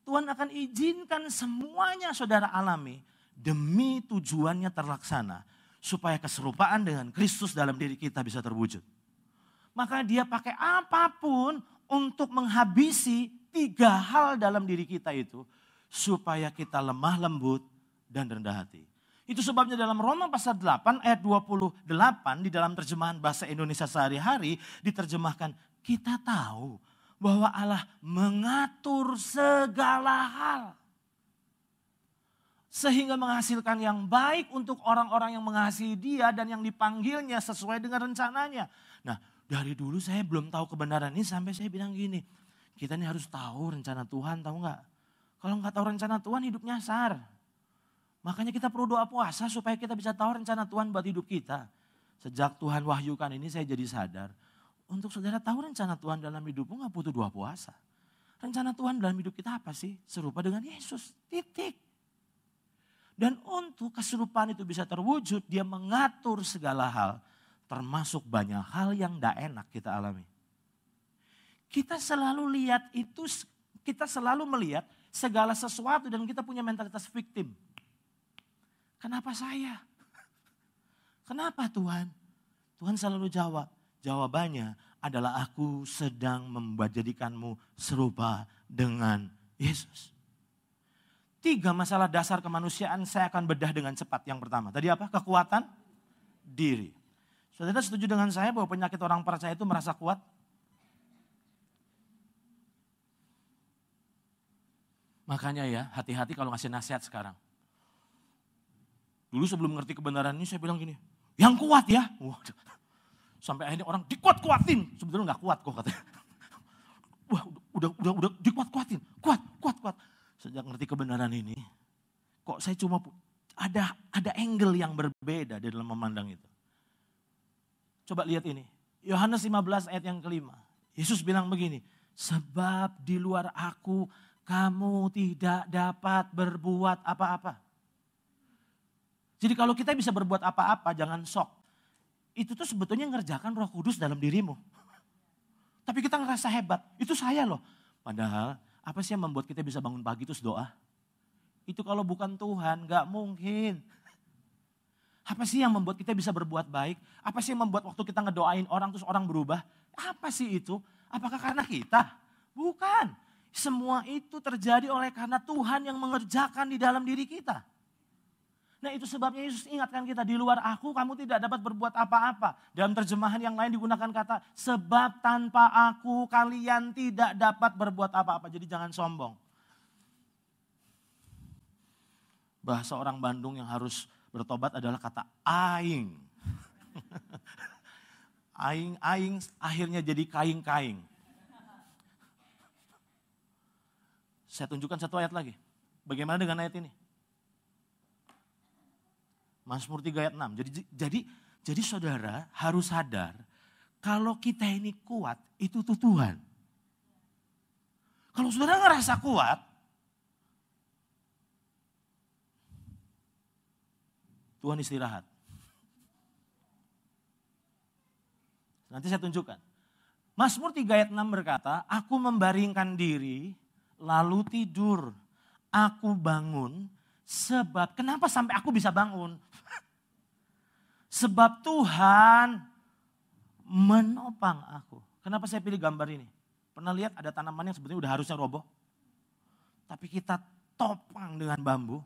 Tuhan akan izinkan semuanya saudara alami demi tujuannya terlaksana. Supaya keserupaan dengan Kristus dalam diri kita bisa terwujud. Maka dia pakai apapun untuk menghabisi 3 hal dalam diri kita itu. Supaya kita lemah lembut dan rendah hati. Itu sebabnya dalam Roma pasal 8 ayat 28 di dalam terjemahan bahasa Indonesia sehari-hari diterjemahkan. Kita tahu bahwa Allah mengatur segala hal. Sehingga menghasilkan yang baik untuk orang-orang yang mengasihi dia dan yang dipanggilnya sesuai dengan rencananya. Nah dari dulu saya belum tahu kebenaran ini sampai saya bilang gini. Kita ini harus tahu rencana Tuhan, tahu nggak? Kalau nggak tahu rencana Tuhan hidup nyasar. Makanya kita perlu doa puasa supaya kita bisa tahu rencana Tuhan buat hidup kita. Sejak Tuhan wahyukan ini saya jadi sadar. Untuk saudara tahu rencana Tuhan dalam hidupmu nggak butuh doa puasa. Rencana Tuhan dalam hidup kita apa sih? Serupa dengan Yesus, titik. Dan untuk keserupaan itu bisa terwujud, dia mengatur segala hal. Termasuk banyak hal yang tidak enak kita alami. Kita selalu lihat itu, kita selalu melihat segala sesuatu dan kita punya mentalitas victim. Kenapa saya? Kenapa Tuhan? Tuhan selalu jawab. Jawabannya adalah aku sedang menjadikanmu serupa dengan Yesus. 3 masalah dasar kemanusiaan saya akan bedah dengan cepat. Yang pertama, tadi apa? Kekuatan diri. Saudara setuju dengan saya bahwa penyakit orang percaya itu merasa kuat? Makanya ya, hati-hati kalau ngasih nasihat sekarang. Dulu sebelum ngerti kebenaran ini saya bilang gini, yang kuat ya. Waduh. Sampai akhirnya orang dikuat-kuatin. Sebetulnya gak kuat kok katanya. Wah udah dikuat-kuatin. Kuat. Sejak ngerti kebenaran ini, kok saya cuma ada angle yang berbeda di dalam memandang itu. Coba lihat ini. Yohanes 15 ayat yang kelima. Yesus bilang begini, sebab di luar aku kamu tidak dapat berbuat apa-apa. Jadi kalau kita bisa berbuat apa-apa jangan sok. Itu tuh sebetulnya ngerjakan Roh Kudus dalam dirimu. Tapi kita ngerasa hebat, itu saya loh. Padahal apa sih yang membuat kita bisa bangun pagi terus doa? Itu kalau bukan Tuhan gak mungkin. Apa sih yang membuat kita bisa berbuat baik? Apa sih yang membuat waktu kita ngedoain orang terus orang berubah? Apa sih itu? Apakah karena kita? Bukan. Semua itu terjadi oleh karena Tuhan yang mengerjakan di dalam diri kita. Nah itu sebabnya Yesus ingatkan kita, di luar aku kamu tidak dapat berbuat apa-apa. Dalam terjemahan yang lain digunakan kata, sebab tanpa aku kalian tidak dapat berbuat apa-apa. Jadi jangan sombong. Bahasa orang Bandung yang harus bertobat adalah kata aing. Aing akhirnya jadi kaing-kaing. Saya tunjukkan satu ayat lagi. Bagaimana dengan ayat ini? Mazmur 3 ayat 6. Jadi saudara harus sadar kalau kita ini kuat itu tuh Tuhan. Kalau saudara ngerasa kuat, Tuhan istirahat. Nanti saya tunjukkan. Mazmur 3 ayat 6 berkata, aku membaringkan diri lalu tidur. Aku bangun sebab, kenapa sampai aku bisa bangun? Sebab Tuhan menopang aku. Kenapa saya pilih gambar ini? Pernah lihat ada tanaman yang sebetulnya udah harusnya roboh. Tapi kita topang dengan bambu.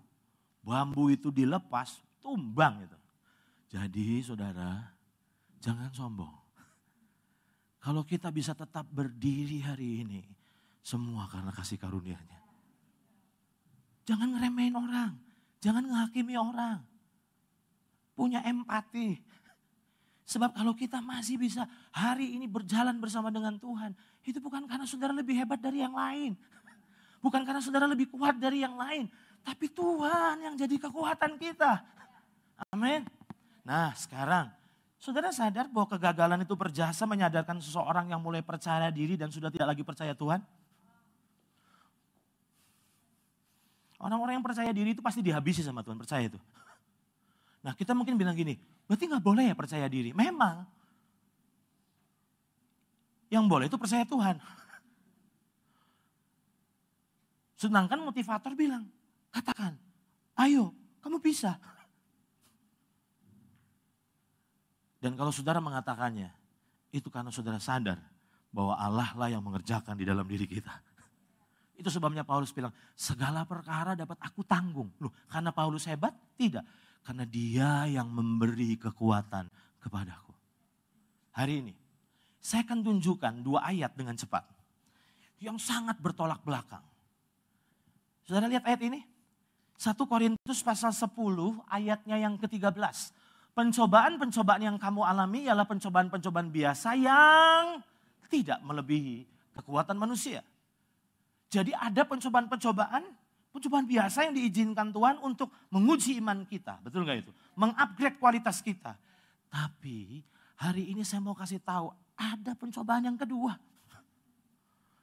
Bambu itu dilepas, tumbang itu. Jadi saudara, jangan sombong. Kalau kita bisa tetap berdiri hari ini, semua karena kasih karunia-Nya. Jangan ngeremehin orang, jangan menghakimi orang. Punya empati. Sebab kalau kita masih bisa hari ini berjalan bersama dengan Tuhan, itu bukan karena saudara lebih hebat dari yang lain. Bukan karena saudara lebih kuat dari yang lain. Tapi Tuhan yang jadi kekuatan kita. Amin. Nah sekarang, saudara sadar bahwa kegagalan itu berjasa menyadarkan seseorang yang mulai percaya diri dan sudah tidak lagi percaya Tuhan? Orang-orang yang percaya diri itu pasti dihabisi sama Tuhan, percaya itu. Nah kita mungkin bilang gini, berarti gak boleh ya percaya diri. Memang, yang boleh itu percaya Tuhan. Sedangkan motivator bilang, katakan, ayo kamu bisa. Dan kalau saudara mengatakannya, itu karena saudara sadar bahwa Allah lah yang mengerjakan di dalam diri kita. Itu sebabnya Paulus bilang, segala perkara dapat aku tanggung. Loh, karena Paulus hebat? Tidak. Karena dia yang memberi kekuatan kepadaku. Hari ini, saya akan tunjukkan 2 ayat dengan cepat. Yang sangat bertolak belakang. Saudara lihat ayat ini? 1 Korintus pasal 10 ayatnya yang ke-13. Pencobaan-pencobaan yang kamu alami ialah pencobaan-pencobaan biasa yang tidak melebihi kekuatan manusia. Jadi ada pencobaan biasa yang diizinkan Tuhan untuk menguji iman kita. Betul gak itu? Mengupgrade kualitas kita. Tapi hari ini saya mau kasih tahu ada pencobaan yang kedua.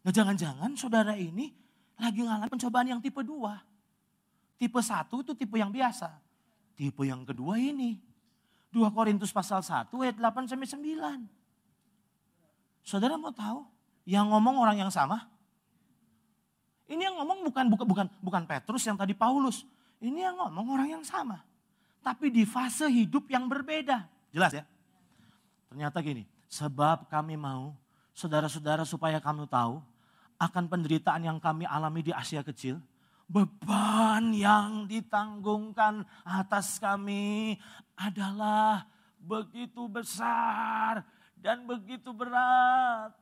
Nah jangan-jangan saudara ini lagi ngalamin pencobaan yang tipe 2. Tipe 1 itu tipe yang biasa. Tipe yang kedua ini. 2 Korintus pasal 1 ayat 8-9. Saudara mau tahu yang ngomong orang yang sama? Ini yang ngomong bukan Petrus yang tadi Paulus. Ini yang ngomong orang yang sama. Tapi di fase hidup yang berbeda. Jelas ya? Ternyata gini, sebab kami mau saudara-saudara supaya kamu tahu akan penderitaan yang kami alami di Asia Kecil. Beban yang ditanggungkan atas kami adalah begitu besar dan begitu berat.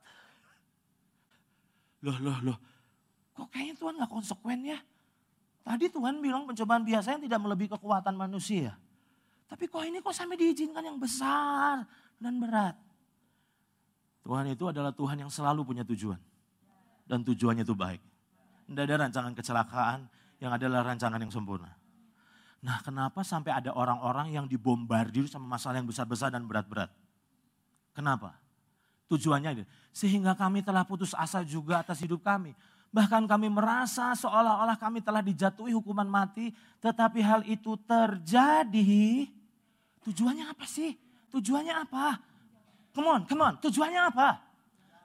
Loh. Kok kayaknya Tuhan gak konsekuen ya? Tadi Tuhan bilang pencobaan biasa yang tidak melebihi kekuatan manusia. Tapi kok ini sampai diizinkan yang besar dan berat. Tuhan itu adalah Tuhan yang selalu punya tujuan. Dan tujuannya itu baik. Tidak ada rancangan kecelakaan yang adalah rancangan yang sempurna. Nah kenapa sampai ada orang-orang yang dibombardir sama masalah yang besar-besar dan berat-berat? Kenapa? Tujuannya sehingga kami telah putus asa juga atas hidup kami. Bahkan kami merasa seolah-olah kami telah dijatuhi hukuman mati. Tetapi hal itu terjadi. Tujuannya apa sih? Tujuannya apa? Come on. Tujuannya apa?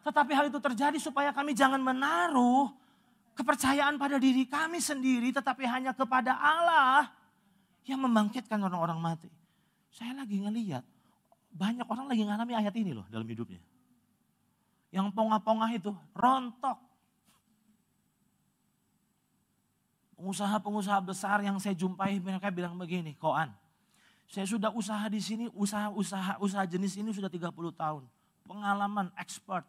Tetapi hal itu terjadi supaya kami jangan menaruh kepercayaan pada diri kami sendiri. Tetapi hanya kepada Allah yang membangkitkan orang-orang mati. Saya lagi ngelihat banyak orang lagi ngalami ayat ini loh dalam hidupnya. Yang pongah-pongah itu rontok. Pengusaha-pengusaha besar yang saya jumpai mereka bilang begini, Koan, saya sudah usaha di sini, usaha jenis ini sudah 30 tahun. Pengalaman expert.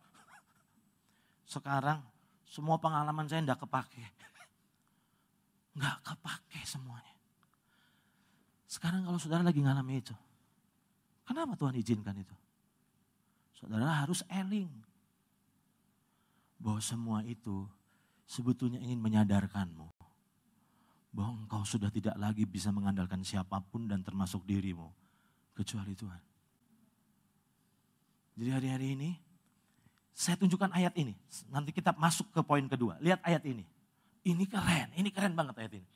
Sekarang semua pengalaman saya enggak kepake. Enggak kepake semuanya. Sekarang kalau saudara lagi ngalami itu, kenapa Tuhan izinkan itu? Saudara harus eling. Bahwa semua itu sebetulnya ingin menyadarkanmu. bahwa engkau sudah tidak lagi bisa mengandalkan siapapun dan termasuk dirimu kecuali Tuhan. Jadi hari-hari ini saya tunjukkan ayat ini. Nanti kita masuk ke poin kedua. Lihat ayat ini. Ini keren banget ayat ini.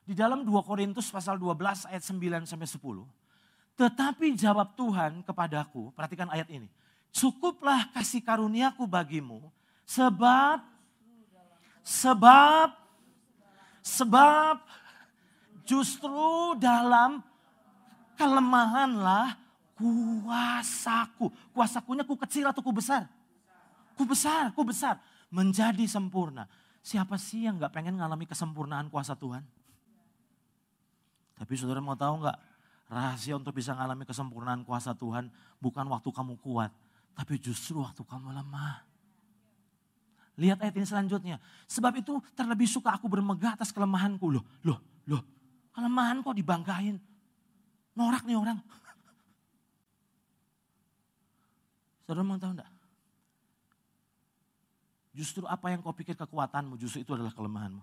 Di dalam 2 Korintus pasal 12 ayat 9 sampai 10. Tetapi jawab Tuhan kepadaku, perhatikan ayat ini. Cukuplah kasih karuniaku bagimu, sebab justru dalam kelemahanlah kuasaku. Kuasakunya ku kecil atau ku besar? Ku besar. Menjadi sempurna. Siapa sih yang gak pengen ngalami kesempurnaan kuasa Tuhan? Tapi saudara mau tahu gak? Rahasia untuk bisa ngalami kesempurnaan kuasa Tuhan bukan waktu kamu kuat. Tapi justru waktu kamu lemah. Lihat ayat ini selanjutnya. Sebab itu terlebih suka aku bermegah atas kelemahanku. Loh. Kelemahan kok dibanggain. Norak nih orang. Saudara mau tahu enggak? Justru apa yang kau pikir kekuatanmu, justru itu adalah kelemahanmu.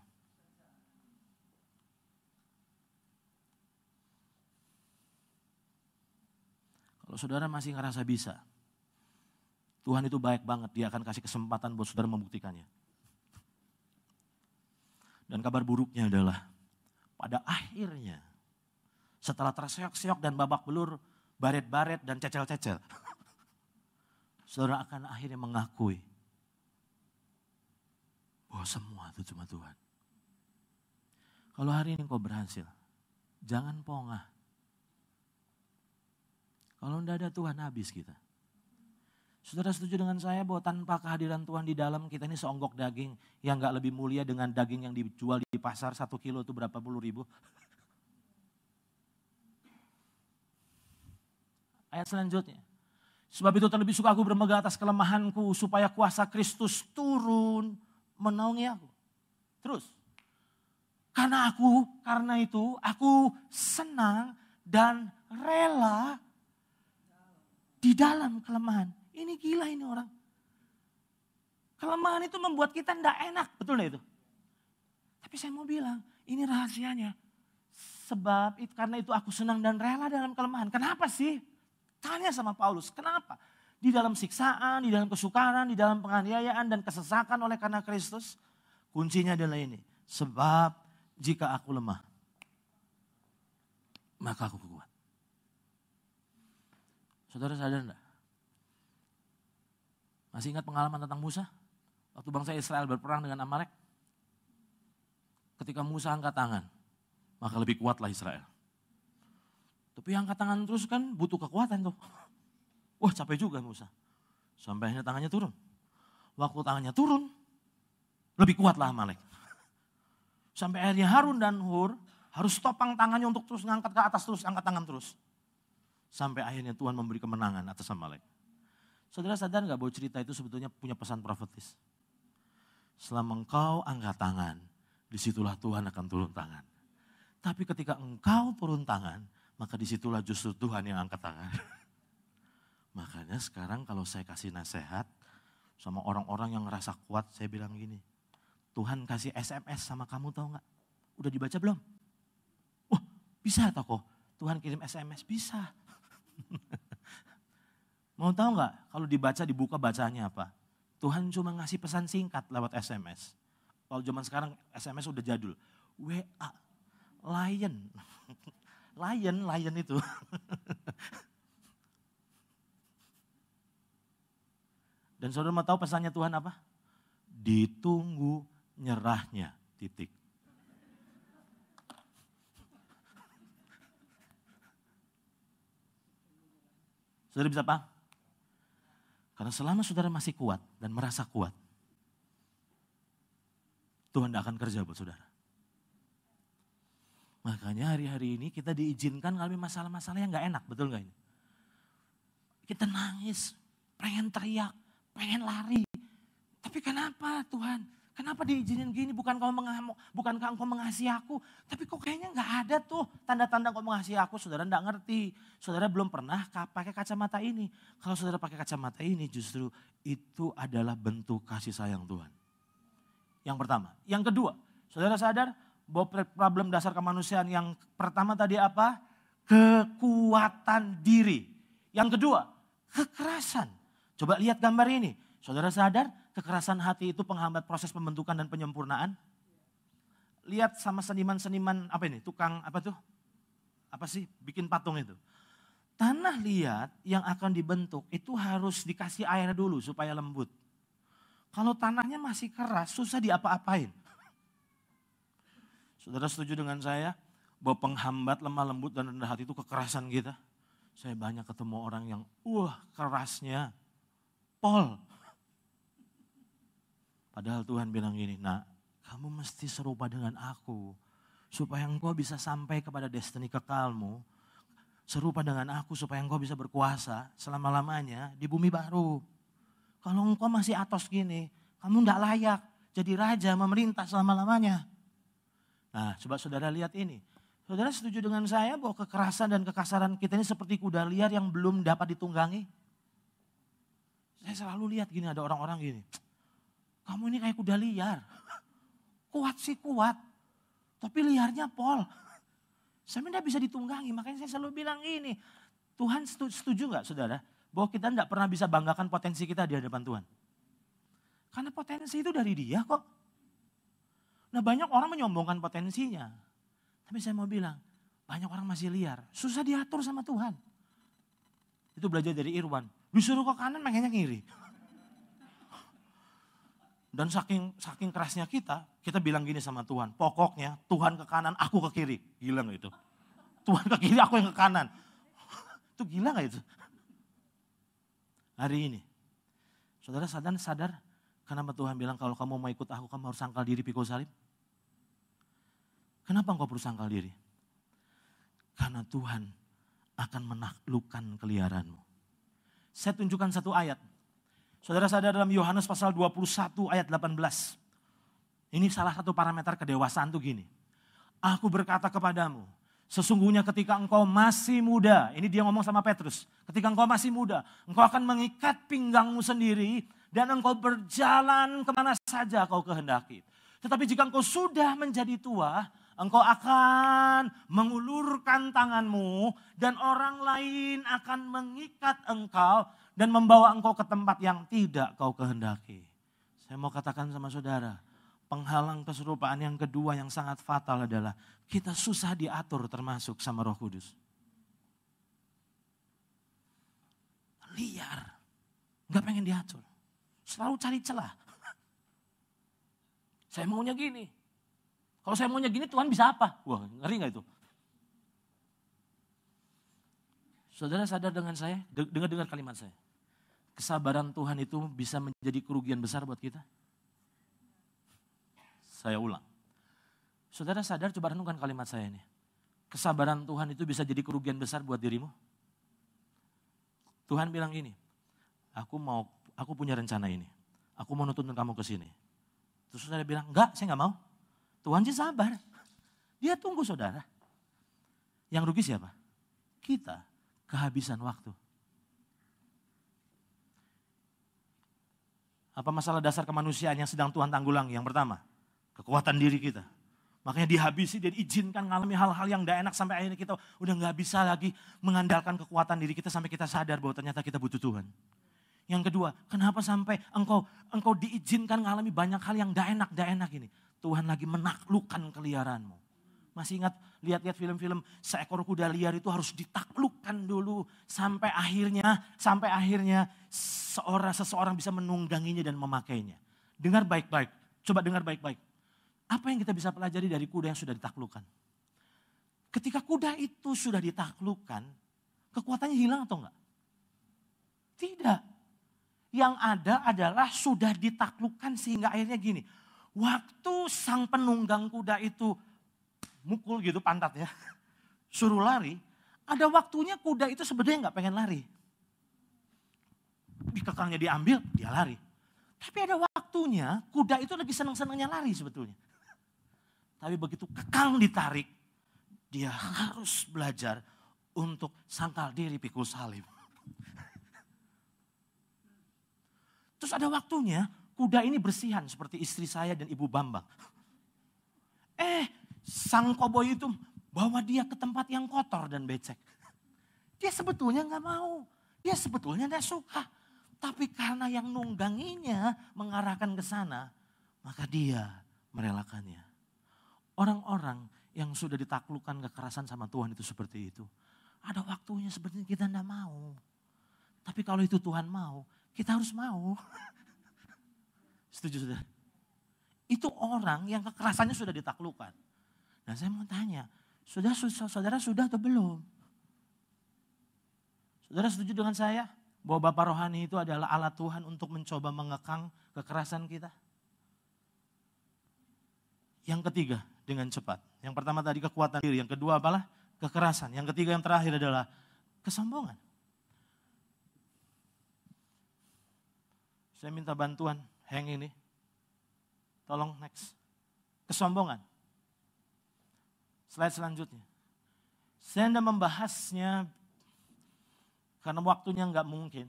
Kalau saudara masih ngerasa bisa, Tuhan itu baik banget, dia akan kasih kesempatan buat saudara membuktikannya. Dan kabar buruknya adalah, pada akhirnya, setelah terseok-seok dan babak belur, baret-baret dan cecel-cecel, saudara akan akhirnya mengakui bahwa semua itu cuma Tuhan. Kalau hari ini kau berhasil, jangan pongah. Kalau tidak ada Tuhan, habis kita. Saudara setuju dengan saya bahwa tanpa kehadiran Tuhan di dalam kita ini seonggok daging yang gak lebih mulia dengan daging yang dijual di pasar 1 kilo itu berapa puluh ribu. Ayat selanjutnya. Sebab itu terlebih suka aku bermegah atas kelemahanku supaya kuasa Kristus turun menaungi aku. Terus. Karena itu aku senang dan rela di dalam kelemahan. Ini gila ini orang. Kelemahan itu membuat kita tidak enak, betul gak itu? Tapi saya mau bilang, ini rahasianya. Karena itu aku senang dan rela dalam kelemahan. Kenapa sih? Tanya sama Paulus, kenapa? Di dalam siksaan, di dalam kesukaran, di dalam penganiayaan dan kesesakan oleh karena Kristus. Kuncinya adalah ini. Sebab jika aku lemah, maka aku kuat. Saudara sadar enggak? Masih ingat pengalaman tentang Musa? Waktu bangsa Israel berperang dengan Amalek. Ketika Musa angkat tangan, maka lebih kuatlah Israel. Tapi angkat tangan terus kan butuh kekuatan tuh. Wah capek juga Musa. Sampai akhirnya tangannya turun. Waktu tangannya turun, lebih kuatlah Amalek. Sampai akhirnya Harun dan Hur harus topang tangannya untuk terus ngangkat ke atas terus, angkat tangan terus. Sampai akhirnya Tuhan memberi kemenangan atas Amalek. Saudara sadar gak bahwa cerita itu sebetulnya punya pesan profetis? Selama engkau angkat tangan, disitulah Tuhan akan turun tangan. Tapi ketika engkau turun tangan, maka disitulah justru Tuhan yang angkat tangan. Makanya sekarang kalau saya kasih nasihat sama orang-orang yang ngerasa kuat, saya bilang gini, Tuhan kasih SMS sama kamu tahu gak? Udah dibaca belum? Wah bisa toh kok, Tuhan kirim SMS, bisa. Mau tahu gak kalau dibuka bacanya apa? Tuhan cuma ngasih pesan singkat lewat SMS. Kalau zaman sekarang SMS udah jadul. WA, Lion. Lion itu. Dan saudara mau tahu pesannya Tuhan apa? Ditunggu nyerahnya, titik. Saudara bisa paham? Karena selama saudara masih kuat dan merasa kuat, Tuhan tidak akan kerja buat saudara. Makanya hari-hari ini kita diizinkan ngalami masalah-masalah yang gak enak, betul gak ini? Kita nangis, pengen teriak, pengen lari. Tapi kenapa Tuhan? Kenapa diizinin gini? Bukankah engkau mengasihi aku? Tapi kok kayaknya gak ada tuh tanda-tanda engkau mengasihi aku. Saudara gak ngerti. Saudara belum pernah pakai kacamata ini. Kalau saudara pakai kacamata ini justru itu adalah bentuk kasih sayang Tuhan. Yang pertama. Yang kedua, saudara sadar bahwa problem dasar kemanusiaan yang pertama tadi apa? Kekuatan diri. Yang kedua, kekerasan. Coba lihat gambar ini. Saudara sadar kekerasan hati itu penghambat proses pembentukan dan penyempurnaan? Lihat sama seniman-seniman apa ini? Tukang apa tuh? Apa sih? Bikin patung itu. Tanah liat yang akan dibentuk itu harus dikasih air dulu supaya lembut. Kalau tanahnya masih keras, susah diapa-apain. Saudara setuju dengan saya bahwa penghambat lemah lembut dan rendah hati itu kekerasan kita? Saya banyak ketemu orang yang kerasnya. Pol. Padahal Tuhan bilang gini, nak, kamu mesti serupa dengan aku. Supaya engkau bisa sampai kepada destiny kekalmu. Serupa dengan aku supaya engkau bisa berkuasa selama-lamanya di bumi baru. Kalau engkau masih atos gini, kamu tidak layak jadi raja memerintah selama-lamanya. Nah, coba saudara lihat ini. Saudara setuju dengan saya bahwa kekerasan dan kekasaran kita ini seperti kuda liar yang belum dapat ditunggangi? Saya selalu lihat gini, ada orang-orang gini. Kamu ini kayak kuda liar. Kuat sih kuat, tapi liarnya pol. Saya tidak bisa ditunggangi, makanya saya selalu bilang ini. Tuhan setuju nggak saudara? Bahwa kita tidak pernah bisa banggakan potensi kita di hadapan Tuhan. Karena potensi itu dari Dia kok. Nah banyak orang menyombongkan potensinya. Tapi saya mau bilang, banyak orang masih liar. Susah diatur sama Tuhan. Itu belajar dari Irwan. Disuruh ke kanan makanya ngiri. Dan saking kerasnya kita bilang gini sama Tuhan. Pokoknya Tuhan ke kanan, aku ke kiri. Gila gak itu? Tuhan ke kiri, aku yang ke kanan. Itu gila gak itu? Hari ini, saudara sadar kenapa Tuhan bilang kalau kamu mau ikut aku, kamu harus sangkal diri pikul salib? Kenapa engkau perlu sangkal diri? Karena Tuhan akan menaklukkan keliaranmu. Saya tunjukkan satu ayat. Saudara sadar dalam Yohanes pasal 21 ayat 18. Ini salah satu parameter kedewasaan tuh gini. Aku berkata kepadamu, sesungguhnya ketika engkau masih muda, ini dia ngomong sama Petrus. Ketika engkau masih muda, engkau akan mengikat pinggangmu sendiri dan engkau berjalan kemana saja kau kehendaki. Tetapi jika engkau sudah menjadi tua, engkau akan mengulurkan tanganmu dan orang lain akan mengikat engkau dan membawa engkau ke tempat yang tidak kau kehendaki. Saya mau katakan sama saudara, penghalang keserupaan yang kedua yang sangat fatal adalah kita susah diatur termasuk sama Roh Kudus. Liar, gak pengen diatur, selalu cari celah. Saya maunya gini, kalau saya maunya gini Tuhan bisa apa? Wah ngeri gak itu? Saudara sadar dengan saya, dengar kalimat saya. Kesabaran Tuhan itu bisa menjadi kerugian besar buat kita. Saya ulang. Saudara sadar, coba renungkan kalimat saya ini. Kesabaran Tuhan itu bisa jadi kerugian besar buat dirimu. Tuhan bilang gini, aku punya rencana ini. Aku mau nuntun kamu ke sini. Terus saudara bilang, enggak saya enggak mau. Tuhan sih sabar. Dia tunggu saudara. Yang rugi siapa? Kita kehabisan waktu. Apa masalah dasar kemanusiaan yang sedang Tuhan tanggulangi? Yang pertama, kekuatan diri kita. Makanya dihabisi dan izinkan mengalami hal-hal yang tidak enak sampai akhirnya kita udah gak bisa lagi mengandalkan kekuatan diri kita sampai kita sadar bahwa ternyata kita butuh Tuhan. Yang kedua, kenapa sampai engkau diizinkan mengalami banyak hal yang tidak enak ini? Tuhan lagi menaklukkan keliaranmu. Masih ingat lihat film-film seekor kuda liar itu harus ditaklukkan dulu sampai akhirnya seseorang bisa menungganginya dan memakainya. Dengar baik-baik, coba dengar baik-baik. Apa yang kita bisa pelajari dari kuda yang sudah ditaklukkan? Ketika kuda itu sudah ditaklukkan, kekuatannya hilang atau enggak? Tidak. Yang ada adalah sudah ditaklukkan sehingga akhirnya gini. Waktu sang penunggang kuda itu mukul gitu pantatnya, suruh lari, ada waktunya kuda itu sebenarnya nggak pengen lari. Dikekangnya diambil, dia lari. Tapi ada waktunya kuda itu lagi senang-senangnya lari sebetulnya. Tapi begitu kekang ditarik, dia harus belajar untuk sangkal diri pikul salib. Terus ada waktunya kuda ini bersihan seperti istri saya dan Ibu Bambang. sang koboi itu bawa dia ke tempat yang kotor dan becek. Dia sebetulnya nggak mau, dia sebetulnya nggak suka. Tapi karena yang nungganginya mengarahkan ke sana, maka dia merelakannya. Orang-orang yang sudah ditaklukkan kekerasan sama Tuhan itu seperti itu. Ada waktunya sebenarnya kita enggak mau. Tapi kalau itu Tuhan mau, kita harus mau. Setuju saudara? Itu orang yang kekerasannya sudah ditaklukkan. Nah saya mau tanya, saudara sudah atau belum? Saudara setuju dengan saya bahwa Bapa rohani itu adalah alat Tuhan untuk mencoba mengekang kekerasan kita? Yang ketiga, dengan cepat. Yang pertama tadi kekuatan diri, yang kedua apalah? Kekerasan. Yang ketiga yang terakhir adalah kesombongan. Saya minta bantuan Heng ini. Tolong next. Kesombongan. Slide selanjutnya. Saya hendak membahasnya karena waktunya nggak mungkin.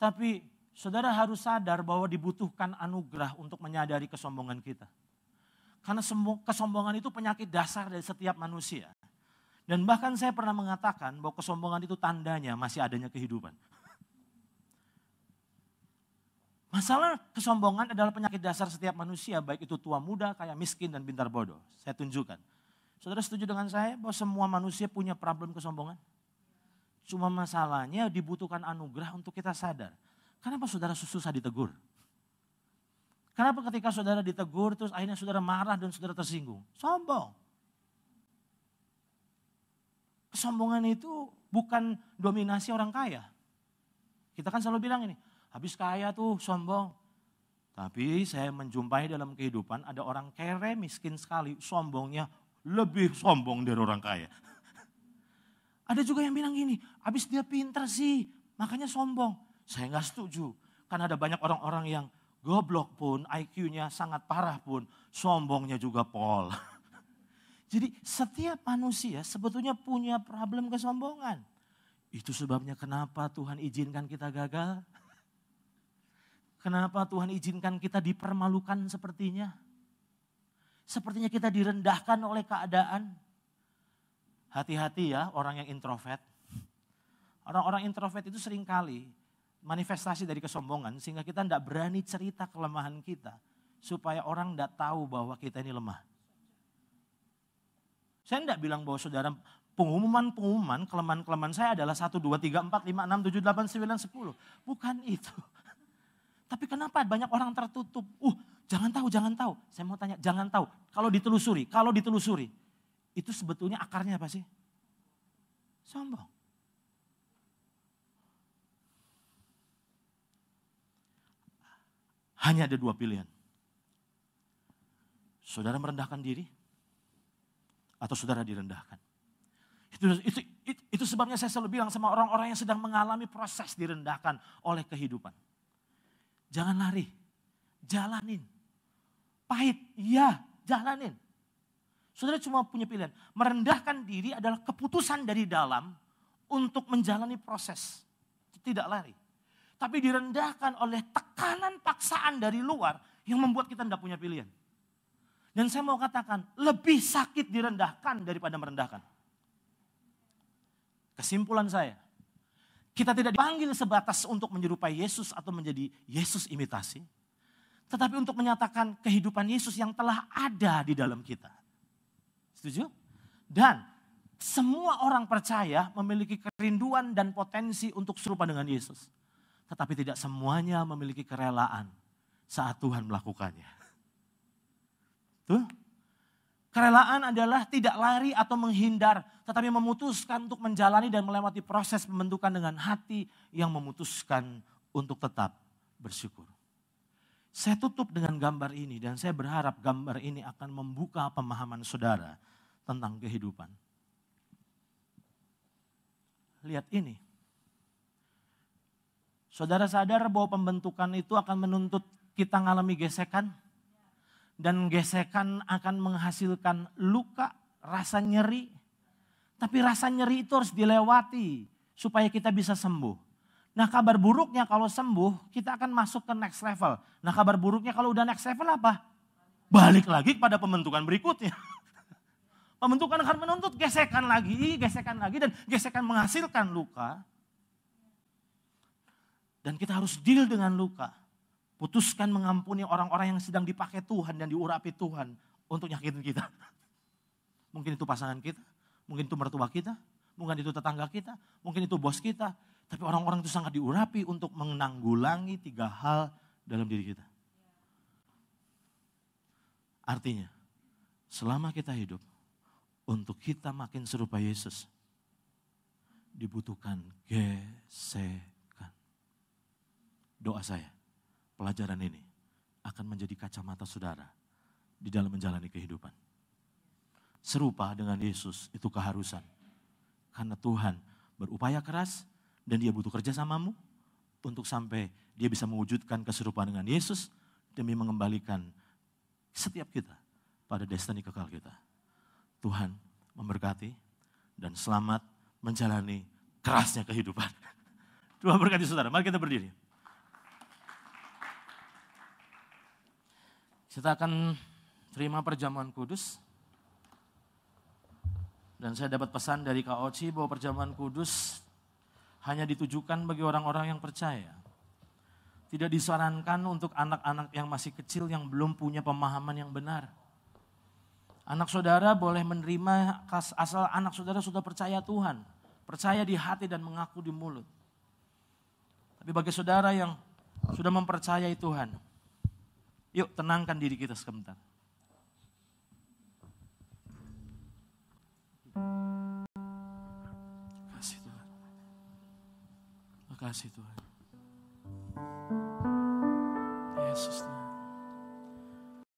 Tapi saudara harus sadar bahwa dibutuhkan anugerah untuk menyadari kesombongan kita. Karena kesombongan itu penyakit dasar dari setiap manusia. Dan bahkan saya pernah mengatakan bahwa kesombongan itu tandanya masih adanya kehidupan. Masalah kesombongan adalah penyakit dasar setiap manusia, baik itu tua muda, kaya miskin, dan pintar bodoh. Saya tunjukkan. Saudara setuju dengan saya bahwa semua manusia punya problem kesombongan? Cuma masalahnya dibutuhkan anugerah untuk kita sadar. Kenapa saudara susah ditegur? Kenapa ketika saudara ditegur terus akhirnya saudara marah dan saudara tersinggung? Sombong. Kesombongan itu bukan dominasi orang kaya. Kita kan selalu bilang ini, habis kaya tuh sombong. Tapi saya menjumpai dalam kehidupan ada orang kere miskin sekali, sombongnya lebih sombong dari orang kaya. Ada juga yang bilang gini, habis dia pintar sih, makanya sombong. Saya nggak setuju, karena ada banyak orang-orang yang goblok pun, IQ-nya sangat parah pun, sombongnya juga pol. Jadi setiap manusia sebetulnya punya problem kesombongan. Itu sebabnya kenapa Tuhan izinkan kita gagal. Kenapa Tuhan izinkan kita dipermalukan sepertinya. Sepertinya kita direndahkan oleh keadaan. Hati-hati ya orang yang introvert. Orang-orang introvert itu seringkali manifestasi dari kesombongan sehingga kita tidak berani cerita kelemahan kita supaya orang tidak tahu bahwa kita ini lemah. Saya tidak bilang bahwa saudara pengumuman kelemahan-kelemahan saya adalah 1, 2, 3, 4, 5, 6, 7, 8, 9, 10. Bukan itu. Tapi kenapa banyak orang tertutup? Jangan tahu. Saya mau tanya, jangan tahu. Kalau ditelusuri, itu sebetulnya akarnya apa sih? Sombong. Hanya ada 2 pilihan. Saudara merendahkan diri atau saudara direndahkan. Itu sebabnya saya selalu bilang sama orang-orang yang sedang mengalami proses direndahkan oleh kehidupan. Jangan lari, jalanin. Pahit, iya, jalanin. Saudara cuma punya pilihan. Merendahkan diri adalah keputusan dari dalam untuk menjalani proses. Tidak lari. Tapi direndahkan oleh tekanan paksaan dari luar yang membuat kita tidak punya pilihan. Dan saya mau katakan, lebih sakit direndahkan daripada merendahkan. Kesimpulan saya, kita tidak dipanggil sebatas untuk menyerupai Yesus atau menjadi Yesus imitasi. Tetapi untuk menyatakan kehidupan Yesus yang telah ada di dalam kita. Setuju? Dan semua orang percaya memiliki kerinduan dan potensi untuk serupa dengan Yesus. Tetapi tidak semuanya memiliki kerelaan saat Tuhan melakukannya. Tuh. Kerelaan adalah tidak lari atau menghindar, tetapi memutuskan untuk menjalani dan melewati proses pembentukan dengan hati yang memutuskan untuk tetap bersyukur. Saya tutup dengan gambar ini dan saya berharap gambar ini akan membuka pemahaman saudara tentang kehidupan. Lihat ini. Saudara sadar bahwa pembentukan itu akan menuntut kita mengalami gesekan. Dan gesekan akan menghasilkan luka, rasa nyeri. Tapi rasa nyeri itu harus dilewati supaya kita bisa sembuh. Nah kabar buruknya kalau sembuh kita akan masuk ke next level. Nah kabar buruknya kalau udah next level apa? Balik lagi pada pembentukan berikutnya. Pembentukan akan menuntut gesekan lagi, dan gesekan menghasilkan luka. Dan kita harus deal dengan luka. Putuskan mengampuni orang-orang yang sedang dipakai Tuhan dan diurapi Tuhan untuk nyakitin kita. Mungkin itu pasangan kita, mungkin itu mertua kita, mungkin itu tetangga kita, mungkin itu bos kita. Tapi orang-orang itu sangat diurapi untuk menanggulangi 3 hal dalam diri kita. Artinya, selama kita hidup, untuk kita makin serupa Yesus, dibutuhkan gesekan. Doa saya, pelajaran ini akan menjadi kacamata saudara di dalam menjalani kehidupan. Serupa dengan Yesus itu keharusan. Karena Tuhan berupaya keras dan dia butuh kerja samamu untuk sampai dia bisa mewujudkan keserupaan dengan Yesus demi mengembalikan setiap kita pada destiny kekal kita. Tuhan memberkati dan selamat menjalani kerasnya kehidupan. Tuhan berkati saudara, mari kita berdiri. Kita akan terima perjamuan kudus. Dan saya dapat pesan dari Kak Oci bahwa perjamuan kudus hanya ditujukan bagi orang-orang yang percaya. Tidak disarankan untuk anak-anak yang masih kecil yang belum punya pemahaman yang benar. Anak saudara boleh menerima asal anak saudara sudah percaya Tuhan. Percaya di hati dan mengaku di mulut. Tapi bagi saudara yang sudah mempercayai Tuhan, yuk tenangkan diri kita sebentar. Kasih Tuhan. Makasih Tuhan. Yesus.